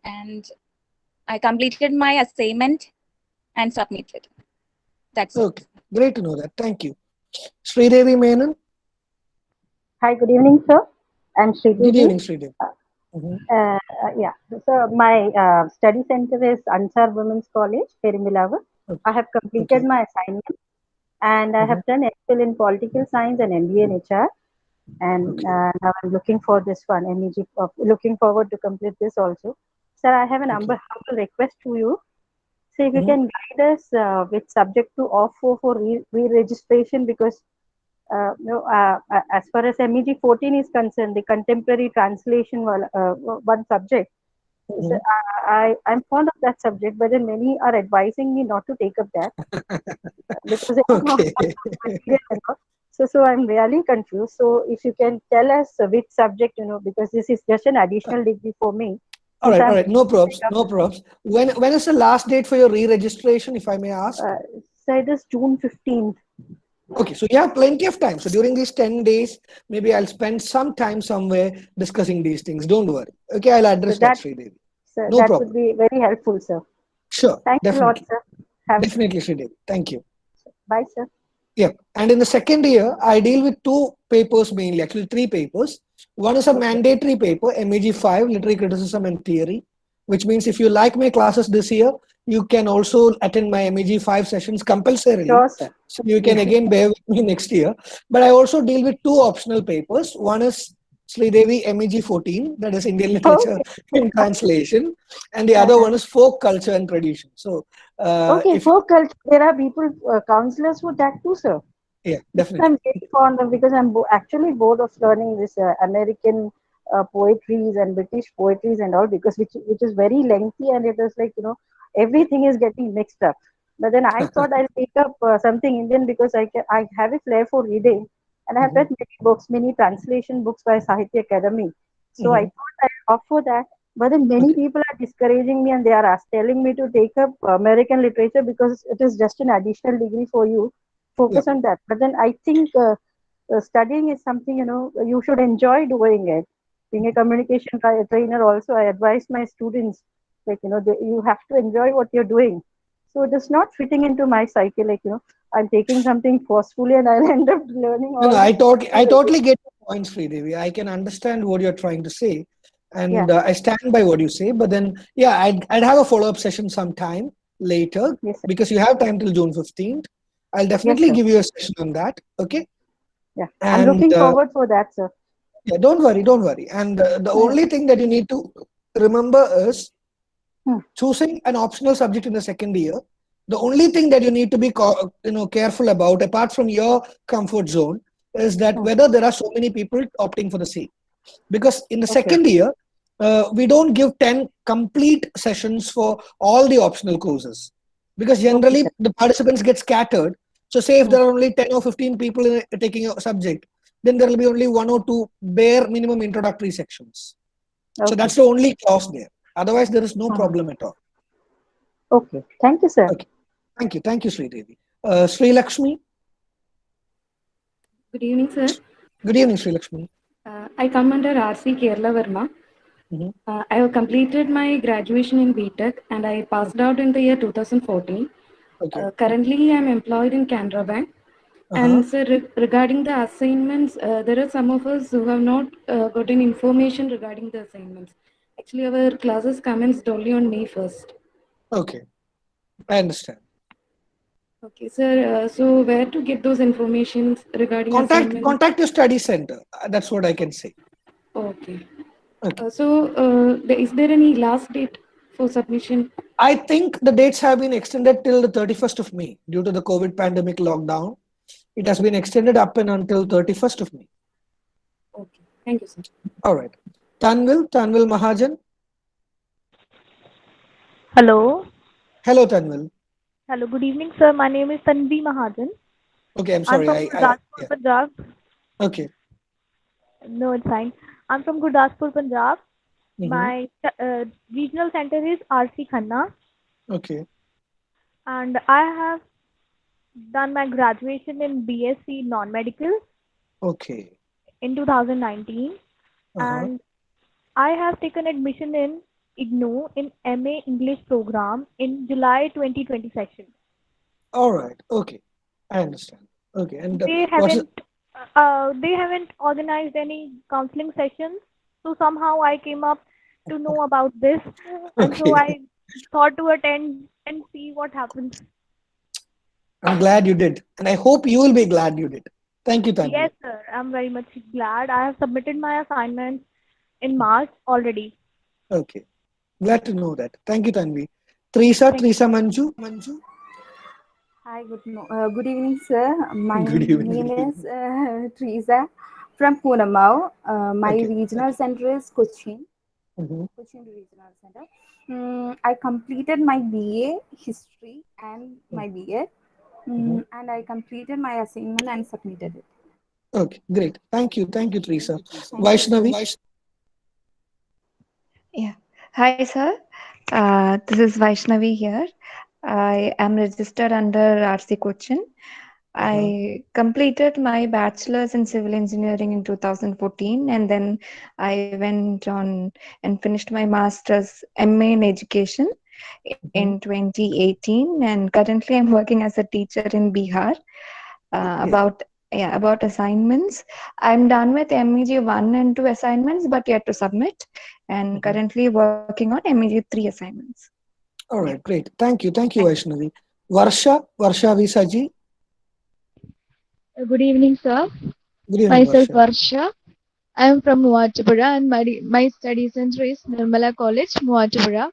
and I completed my assignment and submitted. That's it. Okay. Great to know that. Thank you. Sridevi Menon. Hi, good evening, sir. I'm Good Sridevi. evening, Sridevi. Yeah, so my study center is Ansar Women's College, Perimbilavu. I have completed my assignment and I have done MPhil in Political Science and MBA in HR. And now I'm looking for this one, MEG, looking forward to complete this also. Sir, I have an humble request to you. So if you can guide us with subject to offer for re-registration, because as far as MEG 14 is concerned, the contemporary translation one subject. So, I'm fond of that subject, but then many are advising me not to take up that because they don't know how to material and all. So I'm really confused. So if you can tell us which subject, because this is just an additional degree for me. All right. No props. No props. When is the last date for your re-registration, if I may ask? So it is June 15th. Okay, so you have plenty of time. So during these 10 days, maybe I'll spend some time somewhere discussing these things. Don't worry. Okay, I'll address So that, Sridevi. sir, No that problem. would be very helpful, sir. Sure, Thank you a lot, definitely. sir. Definitely, Sridevi. Thank you. Bye, sir. Yeah, and in the second year, I deal with two papers mainly, actually three papers. One is a mandatory paper, MEG 5, Literary Criticism and Theory, which means if you like my classes this year, you can also attend my MEG 5 sessions compulsorily. Sure, sir. So you can again bear with me next year. But I also deal with two optional papers. One is Sridevi MEG 14, that is Indian Literature in Translation, and the other one is Folk Culture and Tradition. So Okay, folk culture. There are people, counselors for that too, sir. Yeah, I'm definitely. very fond of, because I'm actually bored of learning this American poetries and British poetries and all, because which is very lengthy, and it is like everything is getting mixed up. But then I thought I'll pick up something Indian, because I have a flair for reading, and I have read many books, many translation books by Sahitya Academy. So I thought I'll opt for that. But then many people are discouraging me, and they are telling me to take up American literature because it is just an additional degree for you. Focus on that. But then I think studying is something, you should enjoy doing it. Being a communication trainer also, I advise my students, like, you have to enjoy what you're doing. So it is not fitting into my cycle, like, I'm taking something forcefully and I'll end up learning No, all no, this. I totally get your point, Sridevi. I can understand what you're trying to say, Yeah. and I stand by what you say. But then, yeah, I'd have a follow-up session sometime later Yes, sir. because you have time till June 15th. I'll Yes, definitely sir. give you a session on that. Okay. Yeah, I'm And looking forward for that, sir. yeah, don't worry, don't worry. And the only thing that you need to remember is choosing an optional subject in the second year. The only thing that you need to be careful about, apart from your comfort zone, is that whether there are so many people opting for the same. Because in the second year, we don't give 10 complete sessions for all the optional courses. Because generally the participants get scattered. So say if there are only 10 or 15 people taking a subject, then there will be only one or two bare minimum introductory sections. So that's the only clause there. Otherwise, there is no problem at all. Okay. Thank you, sir. Okay. Thank you, Sridevi. Sri Lakshmi. Good evening, sir. Good evening, Sri Lakshmi. I come under RC Kerala Verma. I have completed my graduation in BTech and I passed out in the year 2014. Currently, I am employed in Canara Bank. And sir, regarding the assignments, there are some of us who have not gotten information regarding the assignments. Actually, our classes commenced only on May 1st. Okay, I understand. Okay, sir. So where to get those informations regarding assignments? Contact your study center. That's what I can say. Okay. Okay. Is there any last date for submission? I think the dates have been extended till the 31st of May due to the COVID pandemic lockdown. It has been extended up and until 31st of May. Okay. Thank you, sir. All right. Tanvil Mahajan. Hello. Hello, Tanvil. Hello. Good evening, sir. My name is Tanvi Mahajan. Okay, I'm I'm sorry. from Gurdaspur, Punjab. Okay. No, it's fine. I'm from Gurdaspur, Punjab. My regional center is RC Khanna, Okay. and I have done my graduation in BSc non-medical Okay. in 2019, and I have taken admission in IGNOU in MA English program in July 2020 session. All right. Okay. I understand. Okay. And They haven't organized any counseling sessions, so somehow I came up to know about this, and so I thought to attend and see what happens. I'm glad you did, and I hope you will be glad you did. Thank you, Tanvi. Yes, sir. I'm very much glad. I have submitted my assignments in March already. Okay. Glad to know that. Thank you, Tanvi. Teresa Manju. Hi, good evening, sir. My Good evening. name is Teresa from Punamau. My regional center is Cochin. Cochin Regional Center. I completed my BA History and my BA, and I completed my assignment and submitted it. Okay, great. Thank you, Teresa. Vaishnavi. Yeah. Hi, sir. This is Vaishnavi here. I am registered under RC Cochin. I completed my bachelor's in civil engineering in 2014, and then I went on and finished my master's MA in education in 2018. And currently, I'm working as a teacher in Bihar. About assignments, I'm done with MEG 1 and 2 assignments, but yet to submit, and currently working on MEG 3 assignments. All right, great. Thank you, Vaishnavi. Varsha Visaji. Good evening, sir. Good evening, Myself Varsha. Varsha. I am from Muachapura, and my study center is Nirmala College, Muachapura.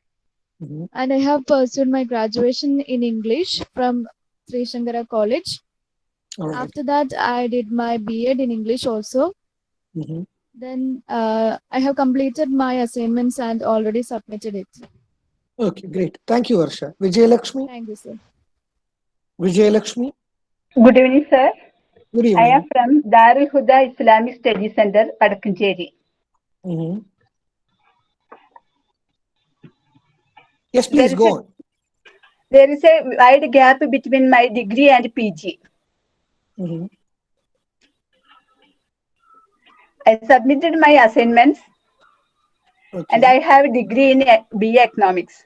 And I have pursued my graduation in English from Sri Shankara College. After that, I did my B.Ed in English also. Then I have completed my assignments and already submitted it. Okay, great. Thank you, Varsha. Vijay Lakshmi. Thank you, sir. Vijay Lakshmi. Good evening, sir. Good I am evening. from Darul Huda Islamic Study Center, Padakkancheri. Yes, please go on. There is a wide gap between my degree and PG. I submitted my assignments, and I have a degree in BA Economics.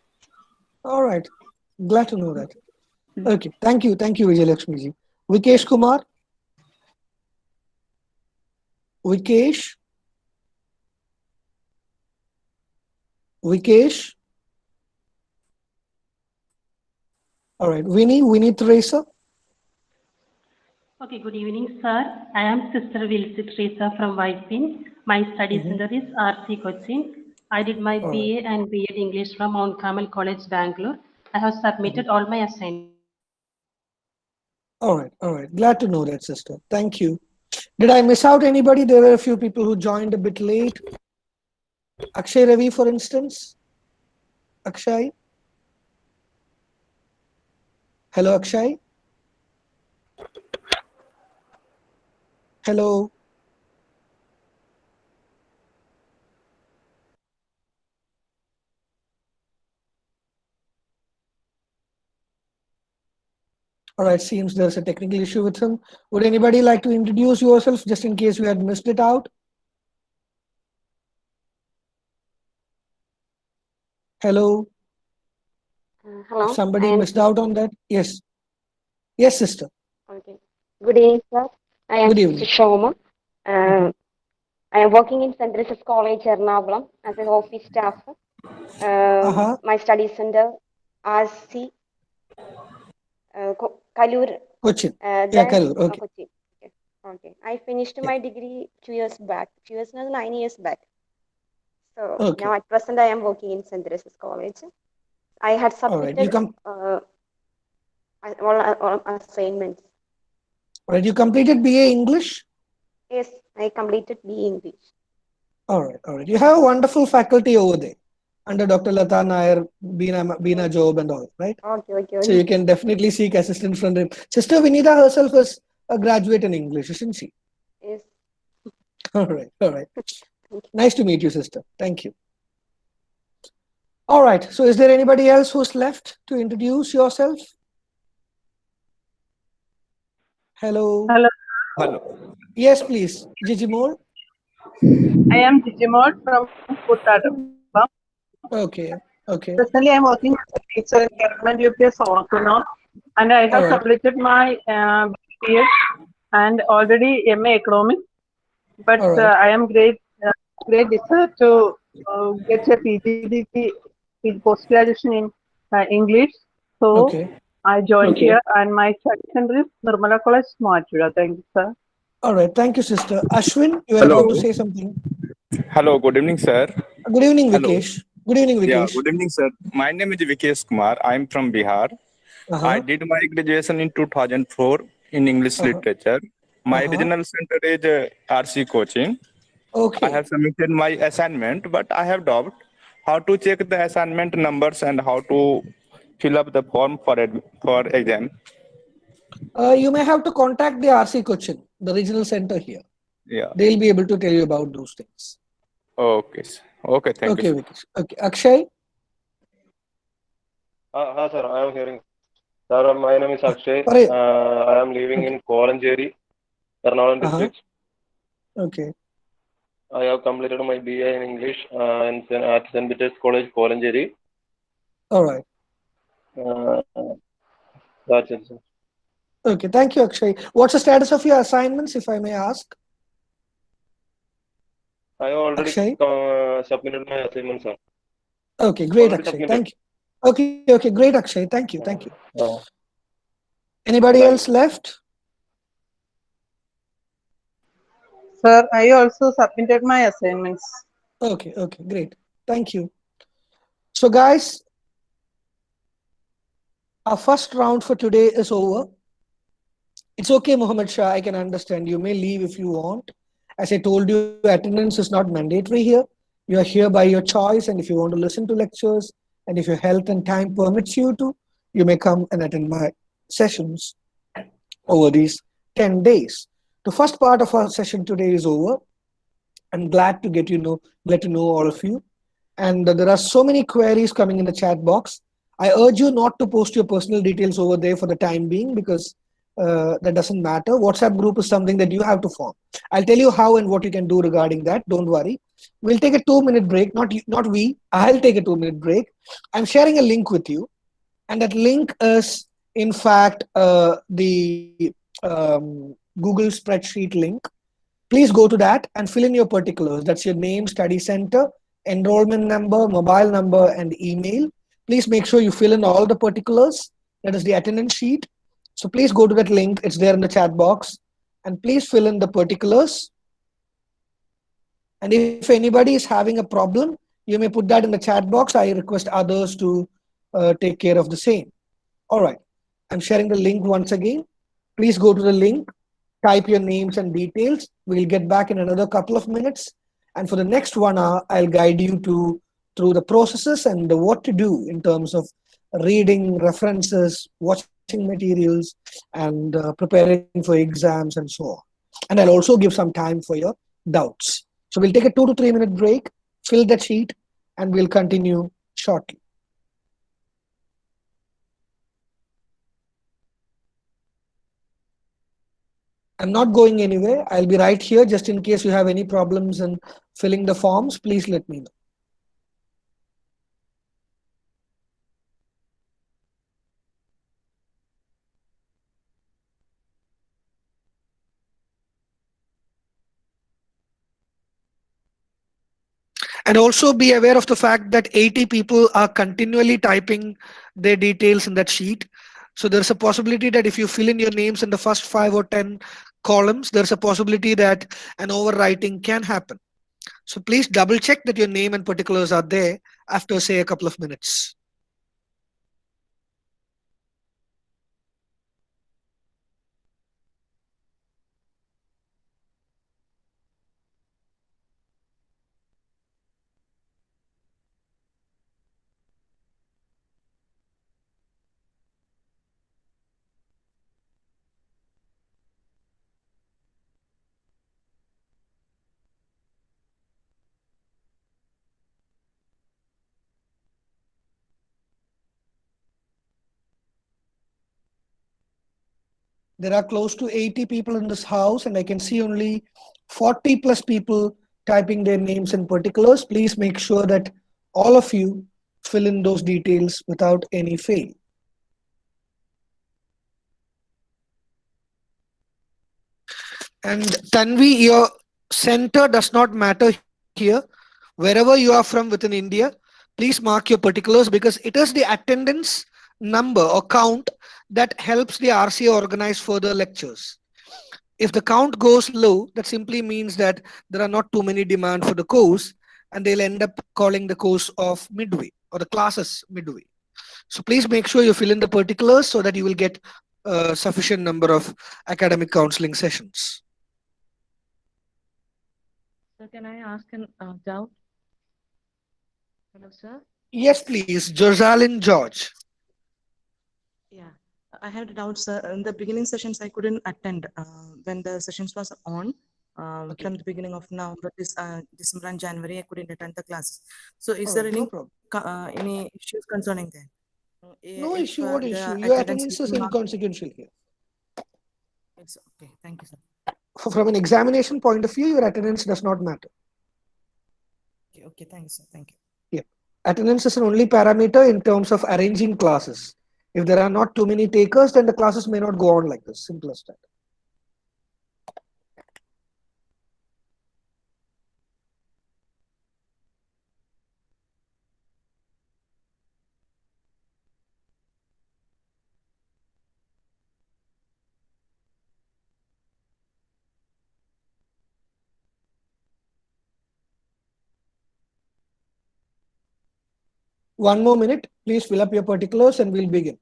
All right. Glad to know that. Okay. Thank you. Thank you, Vijayalakshmi ji. Vikesh Kumar. Vikesh. Vikesh. All right. Winnie Teresa. Okay, good evening, sir. I am Sister Vilsi Teresa from Whitepin. My study center is RC Cochin. I did my All BA and BEd English from Mount Carmel College, Bangalore. I have submitted all my assignments. All right. All right. Glad to know that, sister. Thank you. Did I miss out anybody? There were a few people who joined a bit late. Akshay Ravi, for instance. Akshay. Hello, Akshay. Hello. All right, seems there's a technical issue with him. Would anybody like to introduce yourself just in case you had missed it out? Hello. Hello. If somebody missed out on that, yes. Yes, sister. Okay. Good evening, sir. I am Good Sister evening. Shoma. I am working in St. Teresa's College, Ernakulam, as an office staff. My study center, RC, Kalur. Cochin. Yeah, Kalur. Okay. Cochin. Okay. I finished my degree 2 years back. 2 years, no, 9 years back. So now at present I am working in St. Teresa's College. I had submitted all assignments. All right, you completed BA English? Yes, I completed BA English. All right, all right. You have a wonderful faculty over there under Dr. Lata Nair, Beena Job and all, right? Okay. So you can definitely seek assistance from them. Sister Vinita herself is a graduate in English, isn't she? Yes. All right, all right. Nice to meet you, sister. Thank you. All right, so is there anybody else who's left to introduce yourself? Hello. Hello. Yes, please. Jijimol. I am Jijimol from Puttadam. Okay. Presently, I am working as a teacher in Government UPS Orakuno, and I have completed my BA and already MA Economics. But I am great desire to get a PGDP post graduation in English. So I joined here, and my study center is Nirmala College, Moachula. Thank you, sir. All right, thank you, sister. Ashwin, you were Hello. about to say something. Hello, good evening, sir. Good evening, Hello. Vikesh. Good evening, Vikesh. Yeah, good evening, sir. My name is Vikesh Kumar. I am from Bihar. I did my graduation in 2004 in English literature. My regional center is RC Cochin. Okay. I have submitted my assignment, but I have doubt how to check the assignment numbers and how to fill up the form for exam. You may have to contact the RC Cochin, the regional center here. Yeah. They'll be able to tell you about those things. Okay, sir. Okay, thank you. Okay, Vikesh. Okay, Akshay. Hi, sir. I am hearing. Sir, my name is Akshay. I am living in Kolanjeri, Ernakulam district. Okay. I have completed my BA in English at St. Peter's College, Kolanjeri. All right. That's it, sir. Okay, thank you, Akshay. What's the status of your assignments, if I may ask? I have already submitted my assignment, sir. Okay, great, Akshay. Thank you. Okay, great, Akshay. Thank you. Anybody else left? Sir, I also submitted my assignments. Okay, great. Thank you. So, guys, our first round for today is over. It's okay, Mohammed Shah. I can understand. You may leave if you want. As I told you, attendance is not mandatory here. You are here by your choice, and if you want to listen to lectures, and if your health and time permits you to, you may come and attend my sessions over these 10 days. The first part of our session today is over. I'm glad to let to know all of you. And there are so many queries coming in the chat box. I urge you not to post your personal details over there for the time being, because that doesn't matter. WhatsApp group is something that you have to form. I'll tell you how and what you can do regarding that. Don't worry. We'll take a 2-minute break. Not we. I'll take a 2-minute break. I'm sharing a link with you, and that link is in fact the Google spreadsheet link. Please go to that and fill in your particulars. That's your name, study center, enrollment number, mobile number, and email. Please make sure you fill in all the particulars. That is the attendance sheet. So please go to that link. It's there in the chat box. And please fill in the particulars. And if anybody is having a problem, you may put that in the chat box. I request others to take care of the same. All right. I'm sharing the link once again. Please go to the link, type your names and details. We'll get back in another couple of minutes. And for the next 1 hour, I'll guide you through the processes and what to do in terms of reading references, watching materials, and preparing for exams and so on. And I'll also give some time for your doubts. So we'll take a 2 to 3 minute break, fill that sheet, and we'll continue shortly. I'm not going anywhere. I'll be right here just in case you have any problems in filling the forms. Please let me know. And also be aware of the fact that 80 people are continually typing their details in that sheet. So there's a possibility that if you fill in your names in the first 5 or 10 columns, there's a possibility that an overwriting can happen. So please double check that your name and particulars are there after, say, a couple of minutes. There are close to 80 people in this house, and I can see only 40 plus people typing their names and particulars. Please make sure that all of you fill in those details without any fail. And Tanvi, your center does not matter here. Wherever you are from within India, please mark your particulars because it is the attendance number or count that helps the RCA organize further lectures. If the count goes low, that simply means that there are not too many demand for the course and they'll end up calling the course of midway or the classes midway. So please make sure you fill in the particulars so that you will get a sufficient number of academic counseling sessions. So can I ask a doubt? Hello, sir. Yes, please. Jorzalin George. Yeah, I had doubts, sir. In the beginning sessions, I couldn't attend when the sessions was on. From the beginning of November, December and January, I couldn't attend the classes. So is there any issues concerning that? No If issue. What the issue? Your attendance attendance is inconsequential here. It's okay. Thank you, sir. From an examination point of view, your attendance does not matter. Okay, thank you, sir. Thank you. Yeah. Attendance is an only parameter in terms of arranging classes. If there are not too many takers, then the classes may not go on like this. Simple as that. One more minute. Please fill up your particulars and we'll begin.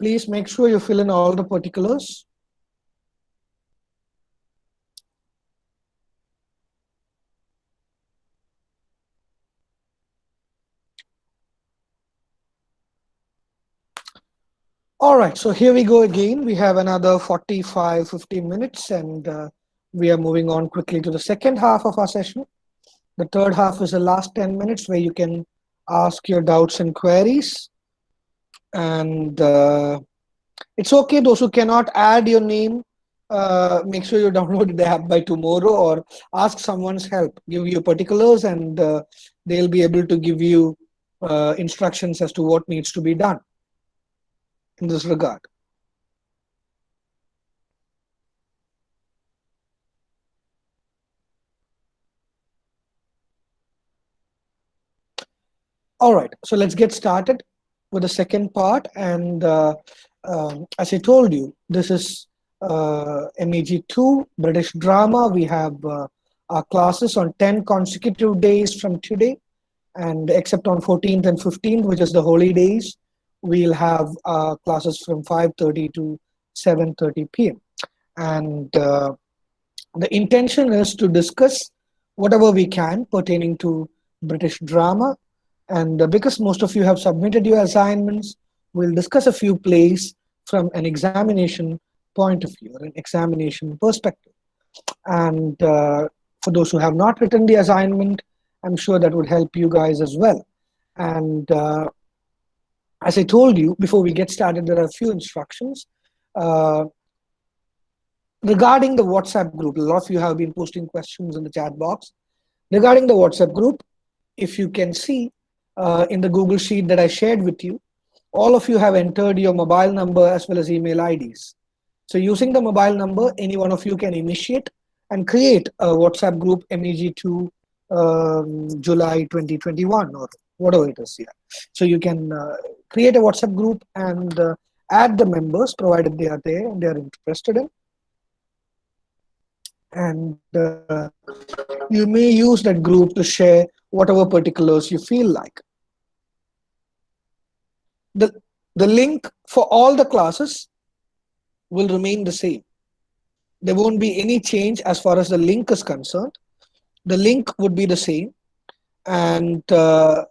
Please make sure you fill in all the particulars. All right, so here we go again. We have another 45, 50 minutes, and we are moving on quickly to the second half of our session. The third half is the last 10 minutes where you can ask your doubts and queries. And it's okay, those who cannot add your name, make sure you download the app by tomorrow or ask someone's help. Give you particulars and they'll be able to give you instructions as to what needs to be done in this regard. All right, so let's get started with the second part. And as I told you, this is MEG 2, British Drama. We have our classes on 10 consecutive days from today. And except on 14th and 15th, which is the holy days, we'll have classes from 5:30 to 7:30 p.m. And the intention is to discuss whatever we can pertaining to British drama. And because most of you have submitted your assignments, we'll discuss a few plays from an examination point of view or an examination perspective. And for those who have not written the assignment, I'm sure that would help you guys as well. And as I told you, before we get started, there are a few instructions. Regarding the WhatsApp group, a lot of you have been posting questions in the chat box. Regarding the WhatsApp group, if you can see in the Google Sheet that I shared with you, all of you have entered your mobile number as well as email IDs. So using the mobile number, any one of you can initiate and create a WhatsApp group MEG2 July 2021 or whatever it is here. So you can create a WhatsApp group and add the members provided they are there and they are interested in. And you may use that group to share whatever particulars you feel like. The link for all the classes will remain the same. There won't be any change as far as the link is concerned. The link would be the same, and there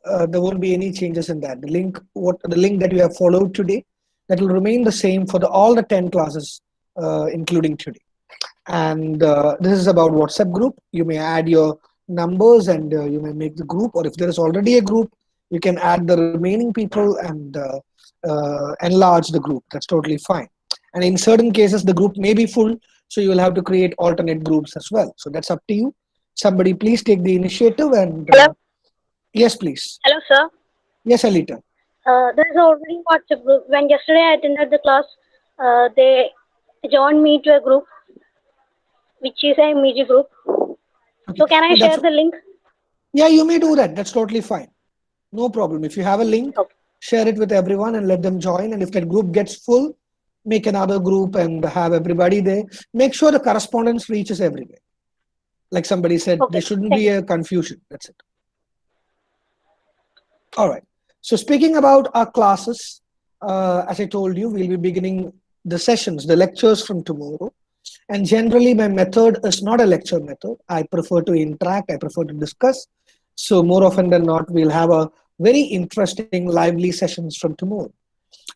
won't be any changes in that. The link that you have followed today, that will remain the same for all the 10 classes, including today. And this is about WhatsApp group. You may add your numbers and you may make the group, or if there is already a group, you can add the remaining people and enlarge the group. That's totally fine. And in certain cases, the group may be full, so you will have to create alternate groups as well. So that's up to you. Somebody please take the initiative and Hello? Yes, please. Hello, sir. Yes, Alita. There is already WhatsApp group. When yesterday I attended the class, they joined me to a group, which is a MEG group. Okay. So can I share the link? Yeah, you may do that. That's totally fine. No problem. If you have a link, okay, share it with everyone and let them join. And if that group gets full, make another group and have everybody there. Make sure the correspondence reaches everywhere. Like somebody said, okay, there shouldn't be a confusion. That's it. All right. So speaking about our classes, as I told you, we'll be beginning the sessions, the lectures from tomorrow. And generally, my method is not a lecture method. I prefer to interact. I prefer to discuss. So more often than not, we'll have a very interesting, lively sessions from tomorrow.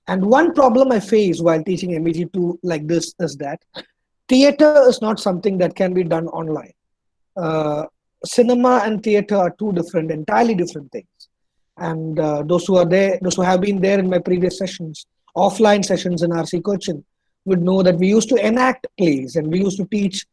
And one problem I face while teaching MEG2 like this is that theater is not something that can be done online. Cinema and theater are two entirely different things. And those who are there, those who have been there in my previous sessions, offline sessions in RC Cochin, would know that we used to enact plays and we used to teach,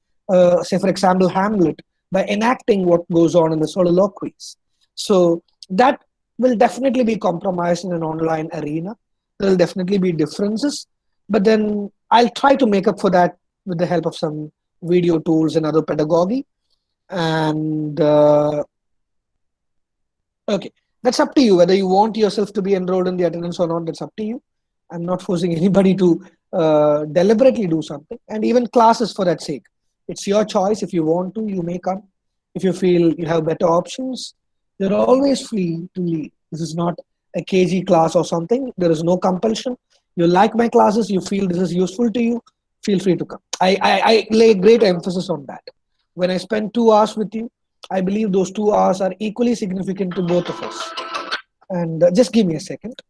say for example, Hamlet by enacting what goes on in the soliloquies. So that will definitely be compromised in an online arena. There will definitely be differences, but then I'll try to make up for that with the help of some video tools and other pedagogy. And okay, that's up to you whether you want yourself to be enrolled in the attendance or not. That's up to you. I'm not forcing anybody to deliberately do something, and even classes for that sake. It's your choice. If you want to, you may come. If you feel you have better options, you're always free to leave. This is not a KG class or something. There is no compulsion. You like my classes, you feel this is useful to you, feel free to come. I lay great emphasis on that. When I spend 2 hours with you, I believe those 2 hours are equally significant to both of us. And just give me a second.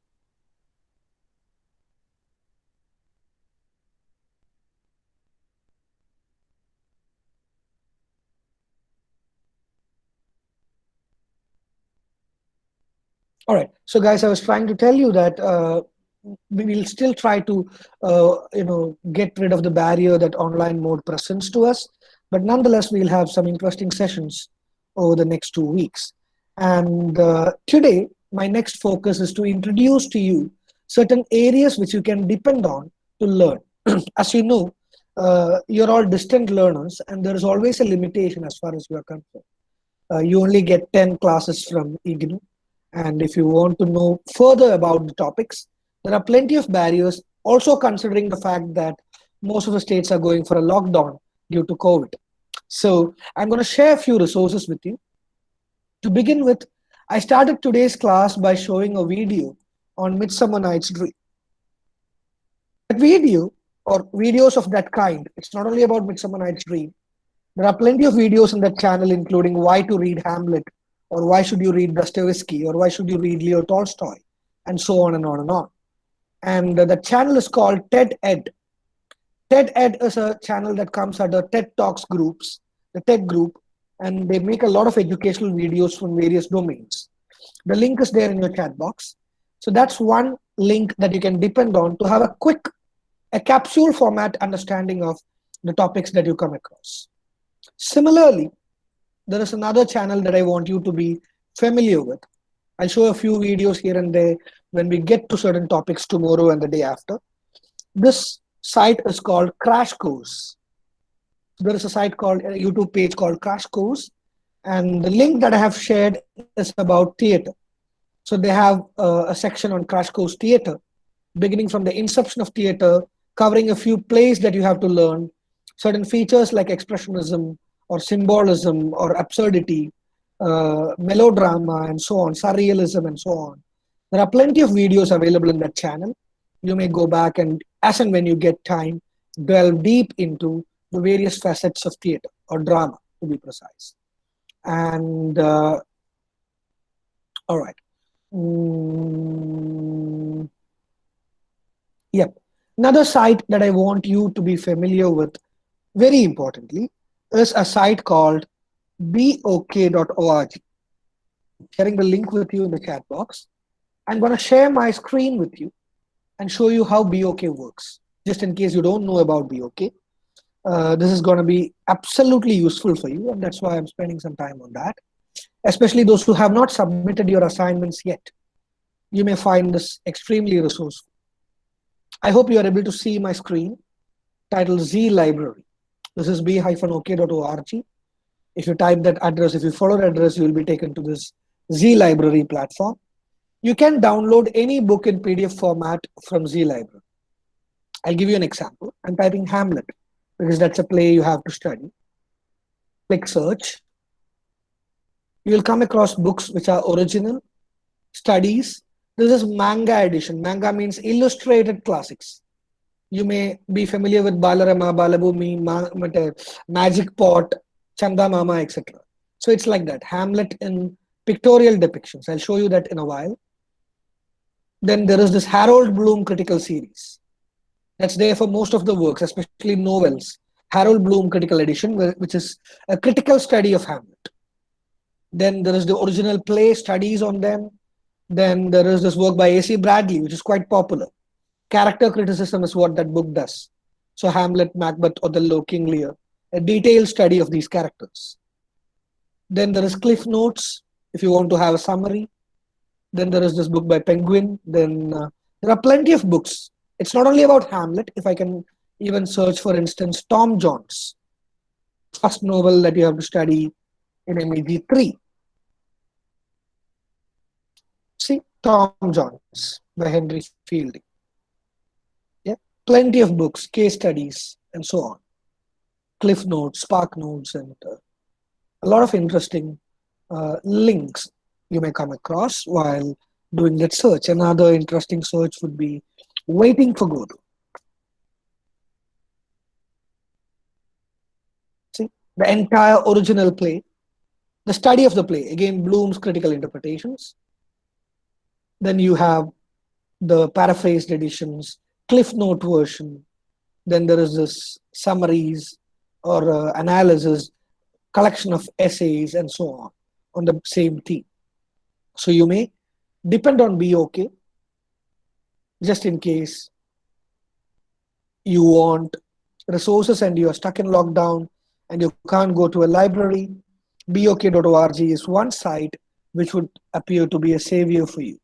All right. So, guys, I was trying to tell you that we will still try to, get rid of the barrier that online mode presents to us. But nonetheless, we'll have some interesting sessions over the next 2 weeks. And today, my next focus is to introduce to you certain areas which you can depend on to learn. As you know, you're all distant learners, and there is always a limitation as far as you are concerned. You only get 10 classes from IGNU. And if you want to know further about the topics, there are plenty of barriers, also considering the fact that most of the states are going for a lockdown due to COVID. So I'm going to share a few resources with you. To begin with, I started today's class by showing a video on Midsummer Night's Dream. That video, or videos of that kind, it's not only about Midsummer Night's Dream. There are plenty of videos on that channel, including why to read Hamlet, or why should you read Dostoevsky, or why should you read Leo Tolstoy, and so on and on and on. And the channel is called TED Ed. TED Ed is a channel that comes under TED Talks groups, the TED group, and they make a lot of educational videos from various domains. The link is there in your chat box. So that's one link that you can depend on to have a capsule format understanding of the topics that you come across. Similarly, there is another channel that I want you to be familiar with. I'll show a few videos here and there when we get to certain topics tomorrow and the day after. This site is called Crash Course. There is a site called, a YouTube page called Crash Course, and the link that I have shared is about theater. So they have a section on Crash Course Theater, beginning from the inception of theater, covering a few plays that you have to learn, certain features like expressionism or symbolism or absurdity, melodrama and so on, surrealism and so on. There are plenty of videos available in that channel. You may go back and, as and when you get time, delve deep into the various facets of theater or drama, to be precise. And all right. Yep. Another site that I want you to be familiar with, very importantly, is a site called bok.org. Sharing the link with you in the chat box. I'm going to share my screen with you and show you how BOK works. Just in case you don't know about BOK, this is going to be absolutely useful for you, and that's why I'm spending some time on that. Especially those who have not submitted your assignments yet. You may find this extremely resourceful. I hope you are able to see my screen titled Z Library. This is b-ok.org. If you type that address, if you follow the address, you will be taken to this Z Library platform. You can download any book in PDF format from Z Library. I'll give you an example. I'm typing Hamlet because that's a play you have to study. Click search. You will come across books which are original, studies. This is manga edition. Manga means illustrated classics. You may be familiar with Balarama, Balabhumi, Magic Pot, Chanda Mama, etc. So it's like that. Hamlet in pictorial depictions. I'll show you that in a while. Then there is this Harold Bloom critical series. That's there for most of the works, especially novels. Harold Bloom critical edition, which is a critical study of Hamlet. Then there is the original play, studies on them. Then there is this work by A.C. Bradley, which is quite popular. Character criticism is what that book does. So Hamlet, Macbeth, Othello, King Lear, a detailed study of these characters. Then there is Cliff Notes, if you want to have a summary. Then there is this book by Penguin. Then there are plenty of books. It's not only about Hamlet. If I can even search, for instance, Tom Jones, first novel that you have to study in MEG 3. See, Tom Jones by Henry Fielding. Yeah, plenty of books, case studies, and so on. Cliff Notes, Spark Notes, and a lot of interesting links you may come across while doing that search. Another interesting search would be Waiting for Godot. See, the entire original play, the study of the play, again, Bloom's critical interpretations. Then you have the paraphrased editions, Cliff Note version. Then there is this summaries or analysis, collection of essays and so on the same theme. So you may depend on BOK just in case you want resources and you are stuck in lockdown and you can't go to a library. BOK.org is one site which would appear to be a savior for you.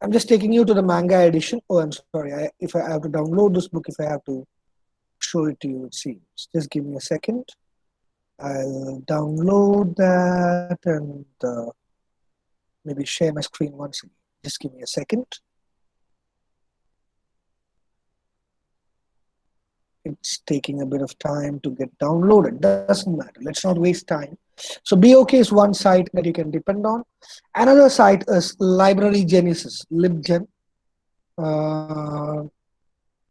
I'm just taking you to the manga edition. Oh, I'm sorry. If I have to download this book, if I have to show it to you, it seems. Just give me a second. I'll download that and maybe share my screen once again. Just give me a second. It's taking a bit of time to get downloaded. Doesn't matter. Let's not waste time. So BOK is one site that you can depend on. Another site is Library Genesis, LibGen.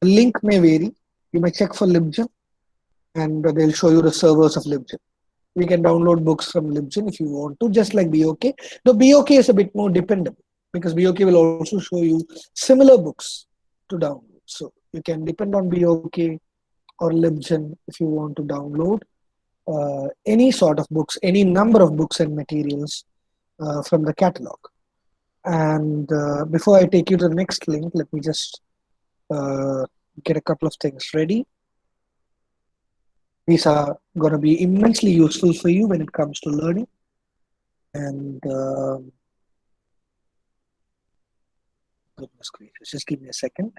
Link may vary. You may check for LibGen and they'll show you the servers of LibGen. We can download books from LibGen if you want to, just like BOK. Though BOK is a bit more dependable because BOK will also show you similar books to download. So you can depend on BOK or LibGen if you want to download any sort of books, any number of books and materials from the catalog. And before I take you to the next link, let me just get a couple of things ready. These are going to be immensely useful for you when it comes to learning. And goodness gracious, just give me a second.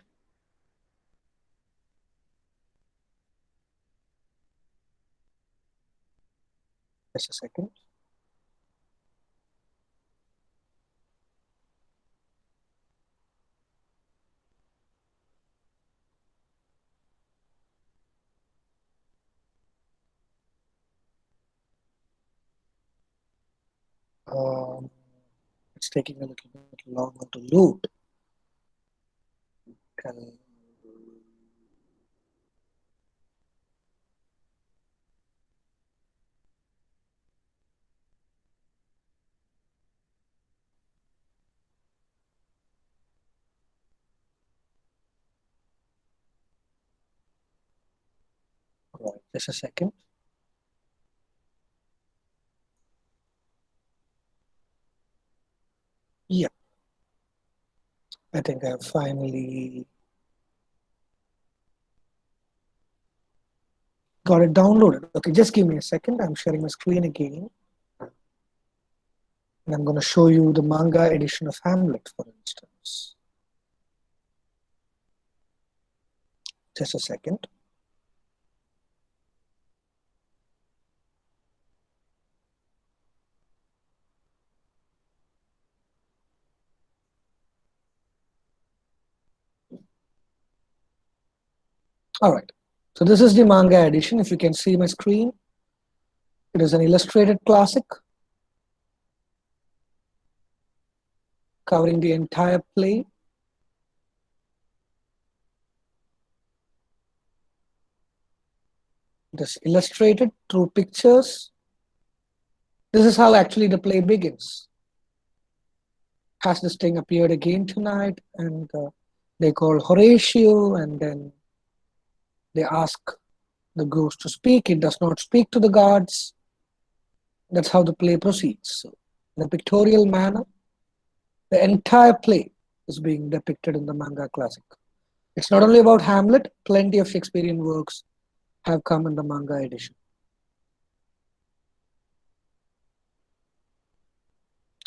Just a second. It's taking a little bit longer to load. Right, just a second. Yeah, I think I've finally got it downloaded. Okay, just give me a second. I'm sharing my screen again. And I'm going to show you the manga edition of Hamlet, for instance. Just a second. All right. So this is the manga edition. If you can see my screen, it is an illustrated classic covering the entire play. It is illustrated through pictures. This is how actually the play begins. Has this thing appeared again tonight? And they call Horatio, and then they ask the ghost to speak. It does not speak to the gods. That's how the play proceeds. So, in a pictorial manner, the entire play is being depicted in the manga classic. It's not only about Hamlet, plenty of Shakespearean works have come in the manga edition.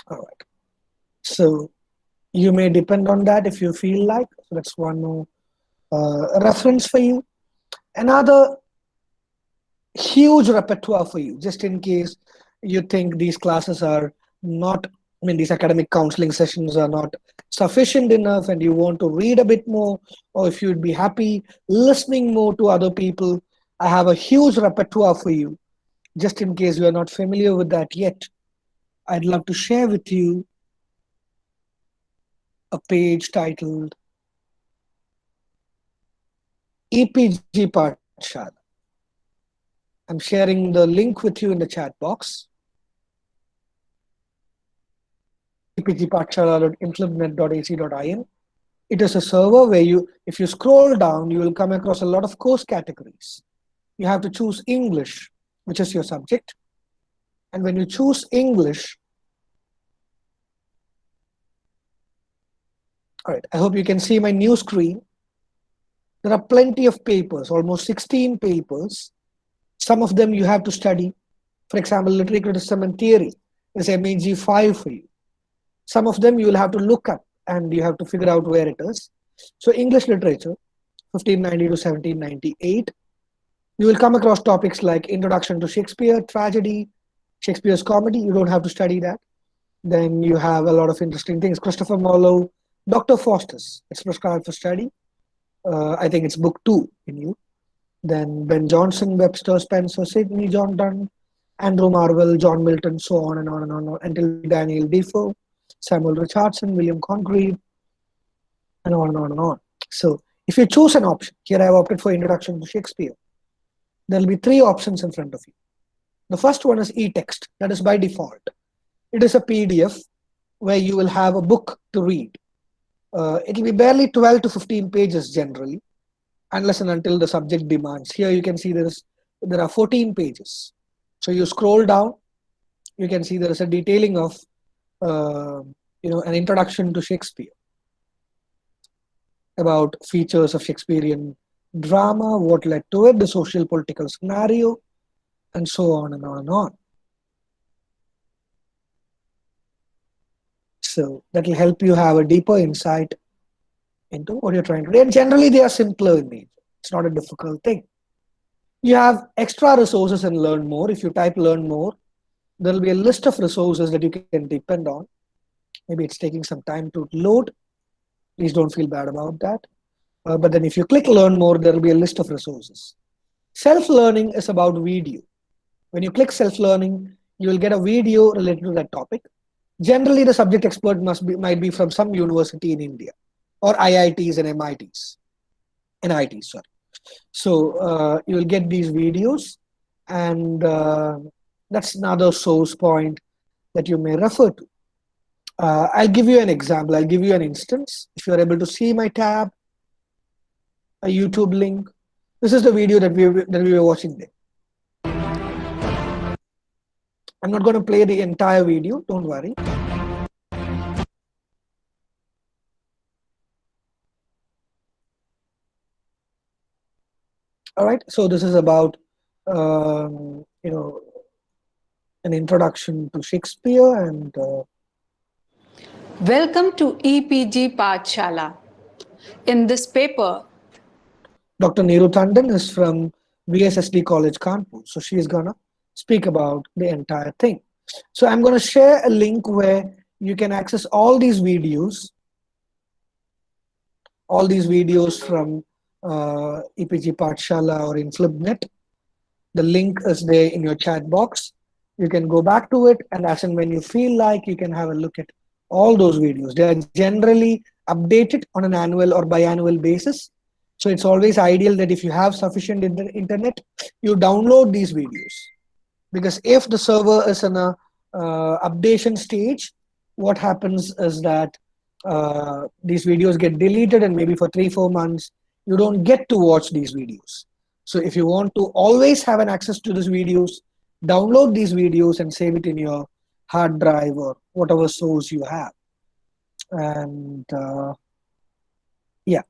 All right. So you may depend on that if you feel like. So that's one more reference for you. Another huge repertoire for you, just in case you think these classes are not, these academic counseling sessions are not sufficient enough and you want to read a bit more, or if you'd be happy listening more to other people, I have a huge repertoire for you. Just in case you are not familiar with that yet, I'd love to share with you a page titled EPG Pathshala. I'm sharing the link with you in the chat box. epgpathshala.influbnet.ac.in. It is a server where if you scroll down, you will come across a lot of course categories. You have to choose English, which is your subject. And when you choose English, all right, I hope you can see my new screen. There are plenty of papers, almost 16 papers. Some of them you have to study. For example, literary criticism and theory is MEG 5 for you. Some of them you will have to look up and you have to figure out where it is. So English literature, 1590 to 1798. You will come across topics like Introduction to Shakespeare, Tragedy, Shakespeare's Comedy. You don't have to study that. Then you have a lot of interesting things. Christopher Marlowe, Dr. Faustus, it's prescribed for study. I think it's book 2 in you. Then Ben Jonson, Webster, Spencer, Sidney, John Donne, Andrew Marvell, John Milton, so on and on and on, until Daniel Defoe, Samuel Richardson, William Congreve, and on and on and on. So if you choose an option, here I have opted for Introduction to Shakespeare. There will be 3 options in front of you. The first one is e-text, that is by default. It is a PDF where you will have a book to read. It will be barely 12 to 15 pages generally, unless and until the subject demands. Here you can see there are 14 pages. So you scroll down, you can see there is a detailing of an introduction to Shakespeare, about features of Shakespearean drama, what led to it, the social political scenario, and so on and on and on. So that will help you have a deeper insight into what you're trying to do. And generally they are simpler in nature. It's not a difficult thing. You have extra resources in Learn More. If you type Learn More, there will be a list of resources that you can depend on. Maybe it's taking some time to load. Please don't feel bad about that. But then if you click Learn More, there will be a list of resources. Self-learning is about video. When you click self-learning, you will get a video related to that topic. Generally, the subject expert might be from some university in India, or IITs and MITs. NITs, sorry. So you will get these videos, and that's another source point that you may refer to. I'll give you an example. I'll give you an instance. If you're able to see my tab, a YouTube link. This is the video that we were watching there. I'm not going to play the entire video, don't worry. All right, so this is about an introduction to Shakespeare, and welcome to EPG Pathshala. In this paper, Dr. Neeru Tandon is from VSSD College, Kanpur. So she is going to speak about the entire thing. So I'm going to share a link where you can access all these videos from EPG Pathshala or Influbnet. The link is there in your chat box. You can go back to it, and as and when you feel like, you can have a look at all those videos. They are generally updated on an annual or biannual basis. So it's always ideal that if you have sufficient internet, you download these videos. Because if the server is in a updation stage, what happens is that these videos get deleted, and maybe for 3-4 months, you don't get to watch these videos. So if you want to always have an access to these videos, download these videos and save it in your hard drive or whatever source you have. And yeah,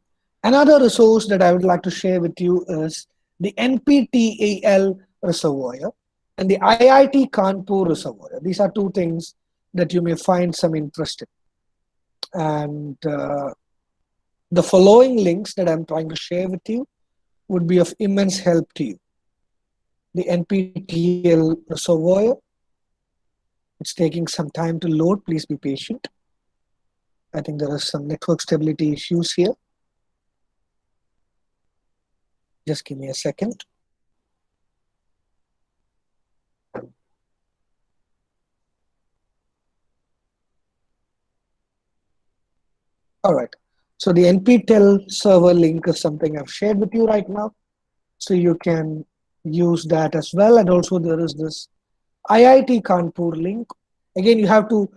another resource that I would like to share with you is the NPTEL reservoir and the IIT Kanpur reservoir. These are 2 things that you may find some interest in. And the following links that I'm trying to share with you would be of immense help to you. The NPTEL reservoir, it's taking some time to load. Please be patient. I think there are some network stability issues here. Just give me a second. All right. So the NPTEL server link is something I've shared with you right now. So you can use that as well. And also there is this IIT Kanpur link. Again, you have to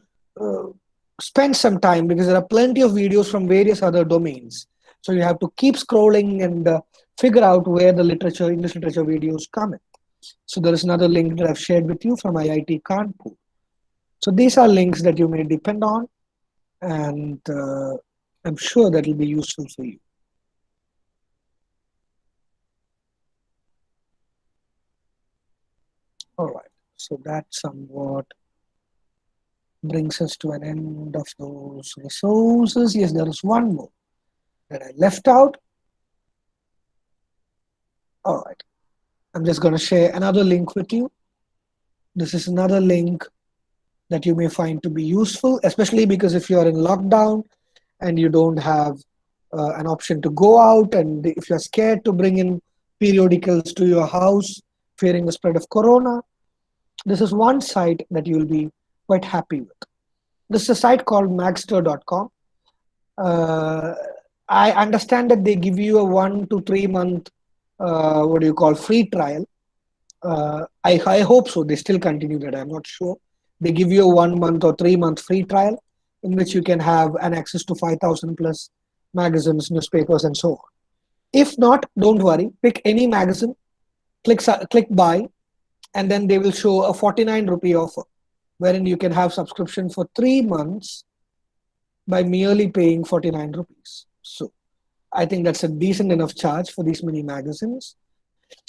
spend some time because there are plenty of videos from various other domains. So you have to keep scrolling and figure out where the literature, English literature videos come in. So there is another link that I've shared with you from IIT Kanpur. So these are links that you may depend on, and I'm sure that will be useful for you. All right, so that somewhat brings us to an end of those resources. Yes, there is one more that I left out. All right, I'm just going to share another link with you. This is another link that you may find to be useful, especially because if you are in lockdown and you don't have an option to go out, and if you're scared to bring in periodicals to your house, fearing the spread of corona, this is one site that you'll be quite happy with. This is a site called magster.com. I understand that they give you a 1 to 3 month, free trial. I hope so. They still continue that. I'm not sure. They give you a 1 month or 3 month free trial in which you can have an access to 5,000 plus magazines, newspapers, and so on. If not, don't worry. Pick any magazine, click buy, and then they will show a 49 rupee offer, wherein you can have subscription for 3 months by merely paying 49 rupees. So I think that's a decent enough charge for these many magazines.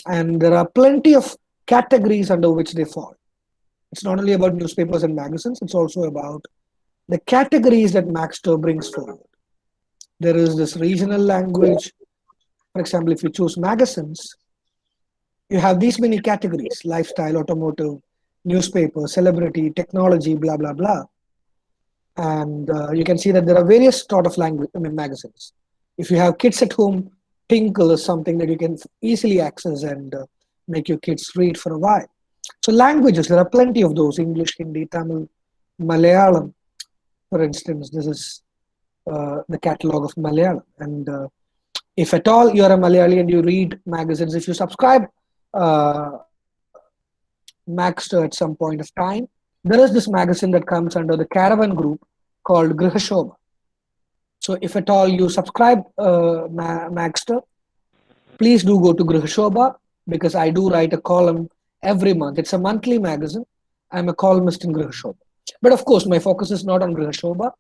And there are plenty of categories under which they fall. It's not only about newspapers and magazines, it's also about the categories that Magster brings forward. There is this regional language. For example, if you choose magazines, you have these many categories: lifestyle, automotive, newspaper, celebrity, technology, blah, blah, blah. And you can see that there are various sort of magazines. If you have kids at home, Tinkle is something that you can easily access and make your kids read for a while. So languages, there are plenty of those: English, Hindi, Tamil, Malayalam. For instance, this is the catalog of Malayalam. And if at all you're a Malayali and you read magazines, if you subscribe Magster at some point of time, there is this magazine that comes under the Caravan group called Grihashobha. So if at all you subscribe Magster, please do go to Grihashobha, because I do write a column every month. It's a monthly magazine. I'm a columnist in Grihashobha. But of course, my focus is not on Grihashobha.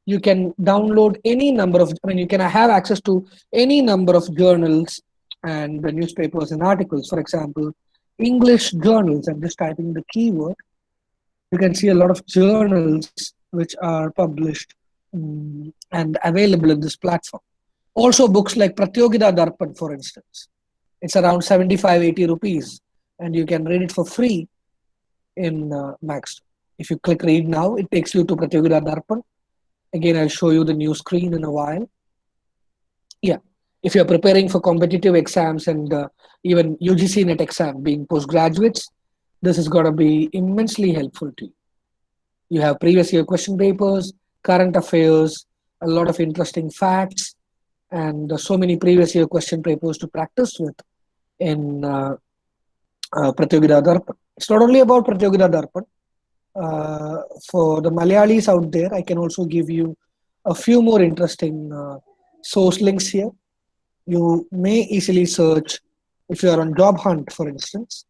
You can download any number of, you can have access to any number of journals and the newspapers and articles. For example, English journals. I'm just typing the keyword. You can see a lot of journals which are published and available in this platform. Also books like Pratyogita Darpan, for instance. It's around 75-80 rupees, and you can read it for free in Magster. If you click read now, it takes you to Pratyogita Darpan. Again, I'll show you the new screen in a while. Yeah, if you're preparing for competitive exams and even UGC NET exam, being postgraduates, this is going to be immensely helpful to you. You have previous year question papers, current affairs, a lot of interesting facts, and so many previous year question papers to practice with in Pratyogita Darpan. It's not only about Pratyogita Darpan. For the Malayalis out there, I can also give you a few more interesting source links here. You may easily search, if you are on job hunt, for instance,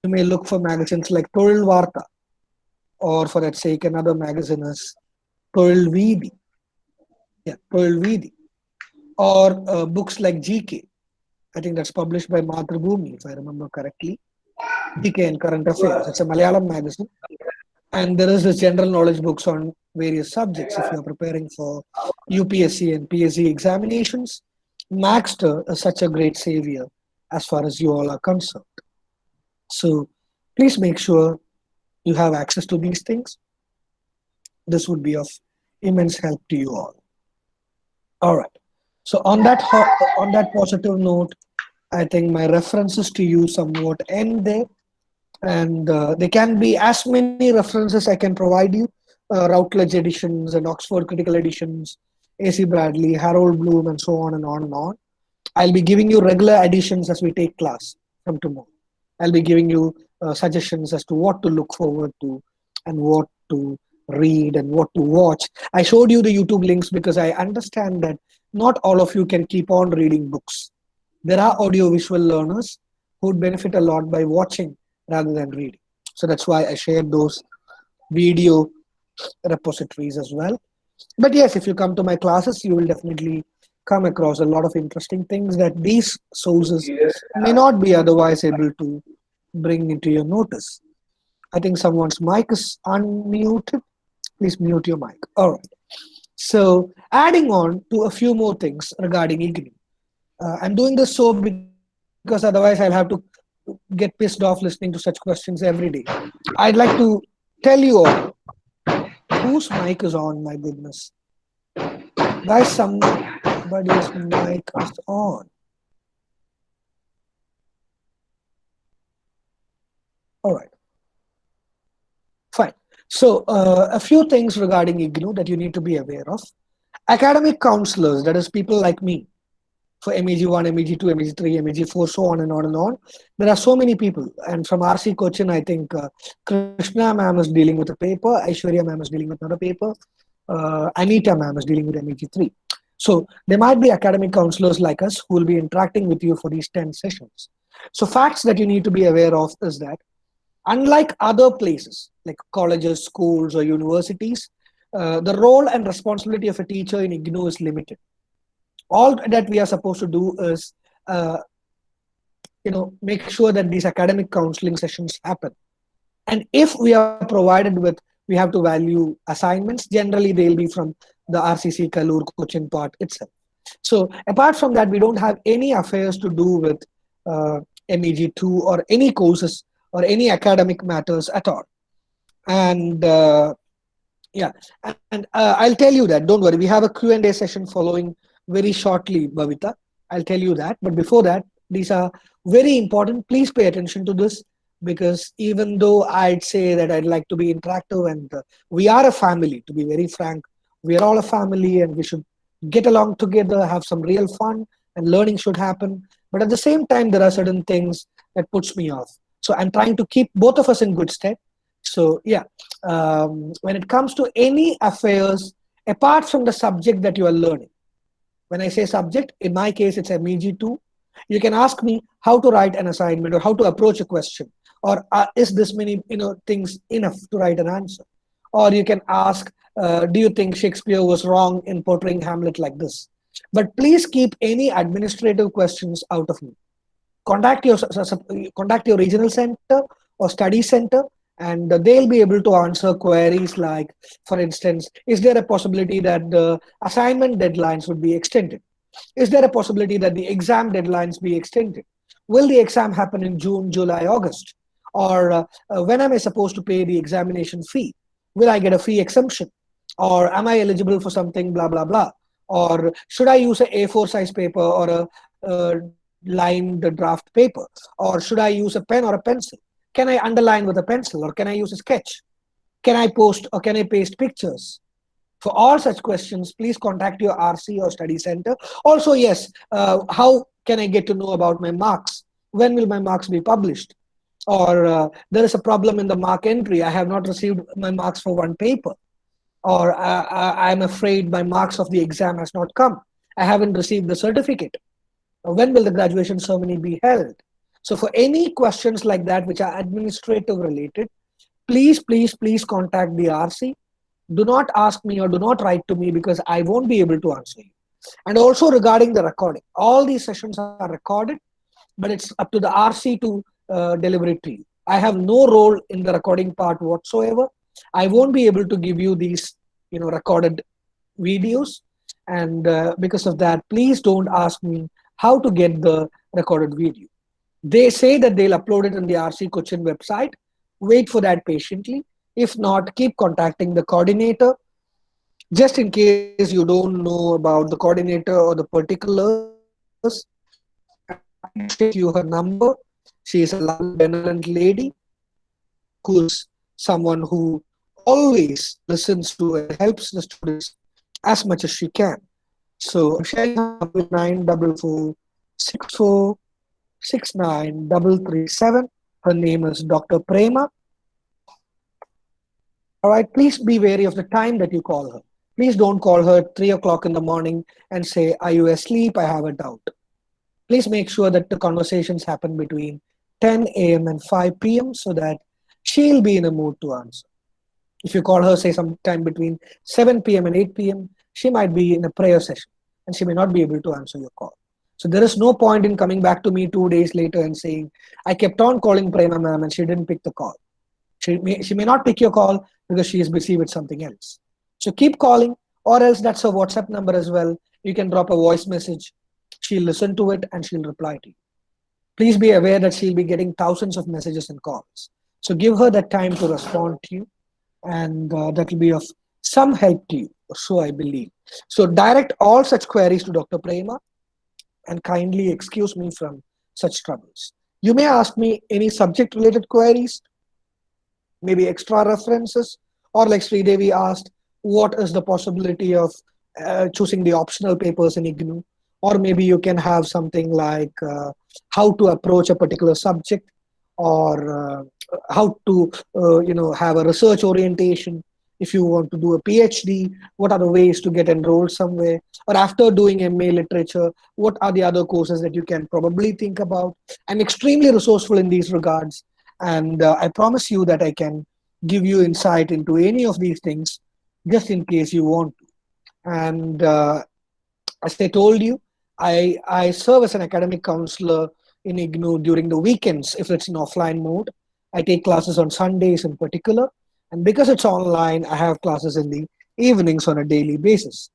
you may look for magazines like Toril Varta, or for that sake, another magazine is Toril Veedi. Yeah, Toril Veedi. Or books like GK. I think that's published by Mathrubhumi, if I remember correctly. GK and Current Affairs. It's a Malayalam magazine. And there is this general knowledge books on various subjects. If you're preparing for UPSC and PSC examinations, Magster is such a great savior as far as you all are concerned. So please make sure you have access to these things. This would be of immense help to you all. All right. So on that positive note, I think my references to you somewhat end there. And there can be as many references I can provide you, Routledge editions and Oxford Critical editions, AC Bradley, Harold Bloom, and so on and on and on. I'll be giving you regular additions as we take class from tomorrow. I'll be giving you suggestions as to what to look forward to and what to read and what to watch. I showed you the YouTube links because I understand that not all of you can keep on reading books. There are audiovisual learners who would benefit a lot by watching rather than reading. So that's why I shared those video repositories as well. But yes, if you come to my classes, you will definitely come across a lot of interesting things that these sources may not be otherwise able to bring into your notice. I think someone's mic is unmuted. Please mute your mic. All right. So adding on to a few more things regarding IGNU. I'm doing this so because otherwise I'll have to get pissed off listening to such questions every day. I'd like to tell you all whose mic is on, my goodness. Guys, somebody's mic is on. All right. Fine. So a few things regarding IGNU that you need to be aware of. Academic counselors, that is people like me, for MEG1, MEG2, MEG3, MEG4, so on and on and on. There are so many people. And from RC Cochin, I think Krishna ma'am is dealing with a paper, Aishwarya ma'am is dealing with another paper, Anita ma'am is dealing with MEG3. So there might be academic counselors like us who will be interacting with you for these 10 sessions. So facts that you need to be aware of is that unlike other places like colleges, schools, or universities, the role and responsibility of a teacher in IGNU is limited. All that we are supposed to do is make sure that these academic counseling sessions happen. And if we are provided with, we have to value assignments, generally they'll be from the RCC Kalur Cochin part itself. So apart from that, we don't have any affairs to do with MEG2 or any courses or any academic matters at all. And yeah, and I'll tell you that, don't worry, we have a Q&A session following very shortly, Bhavita. I'll tell you that. But before that, these are very important. Please pay attention to this, because even though I'd say that I'd like to be interactive and we are a family, to be very frank, we are all a family and we should get along together, have some real fun, and learning should happen. But at the same time, there are certain things that puts me off. So I'm trying to keep both of us in good stead. So yeah, when it comes to any affairs, apart from the subject that you are learning, when I say subject, in my case, it's MEG2. You can ask me how to write an assignment or how to approach a question, or is this many things enough to write an answer? Or you can ask, do you think Shakespeare was wrong in portraying Hamlet like this? But please keep any administrative questions out of me. Contact your regional center or study center, and they'll be able to answer queries like, for instance, is there a possibility that the assignment deadlines would be extended? Is there a possibility that the exam deadlines be extended? Will the exam happen in June, July, August? Or when am I supposed to pay the examination fee? Will I get a fee exemption? Or am I eligible for something, blah, blah, blah? Or should I use an A4 size paper or a lined draft paper? Or should I use a pen or a pencil? Can I underline with a pencil, or can I use a sketch? Can I post or can I paste pictures? For all such questions, please contact your RC or study center. Also, yes, how can I get to know about my marks? When will my marks be published? Or there is a problem in the mark entry. I have not received my marks for one paper. Or I'm afraid my marks of the exam has not come. I haven't received the certificate. When will the graduation ceremony be held? So for any questions like that, which are administrative related, please contact the RC. Do not ask me or do not write to me, because I won't be able to answer you. And also regarding the recording, all these sessions are recorded, but it's up to the RC to deliver it to you. I have no role in the recording part whatsoever. I won't be able to give you these recorded videos. And because of that, please don't ask me how to get the recorded video. They say that they'll upload it on the RC Cochin website. Wait for that patiently. If not, keep contacting the coordinator. Just in case you don't know about the coordinator or the particulars, I'd like to share you her number. She is a lovely, benevolent lady who is someone who always listens to and helps the students as much as she can. So I'm sharing her number is 944-64-69337. Her name is Dr. Prema. All right, please be wary of the time that you call her. Please don't call her at 3 o'clock in the morning and say, "Are you asleep? I have a doubt." Please make sure that the conversations happen between 10 a.m. and 5 p.m. so that she'll be in a mood to answer. If you call her, say, sometime between 7 p.m. and 8 p.m., she might be in a prayer session and she may not be able to answer your call. So there is no point in coming back to me 2 days later and saying, "I kept on calling Prema ma'am and she didn't pick the call." She may not pick your call because she is busy with something else. So keep calling, or else that's her WhatsApp number as well. You can drop a voice message. She'll listen to it and she'll reply to you. Please be aware that she'll be getting thousands of messages and calls. So give her that time to respond to you, and that will be of some help to you, so I believe. So direct all such queries to Dr. Prema and kindly excuse me from such troubles. You may ask me any subject related queries, maybe extra references, or like Sridevi asked, what is the possibility of choosing the optional papers in IGNOU? Or maybe you can have something like how to approach a particular subject, or how to have a research orientation. If you want to do a PhD, what are the ways to get enrolled somewhere? Or after doing MA literature, what are the other courses that you can probably think about? I'm extremely resourceful in these regards, and I promise you that I can give you insight into any of these things just in case you want to. And as I told you, I serve as an academic counselor in IGNOU during the weekends if it's in offline mode. I take classes on Sundays in particular. And because it's online, I have classes in the evenings on a daily basis.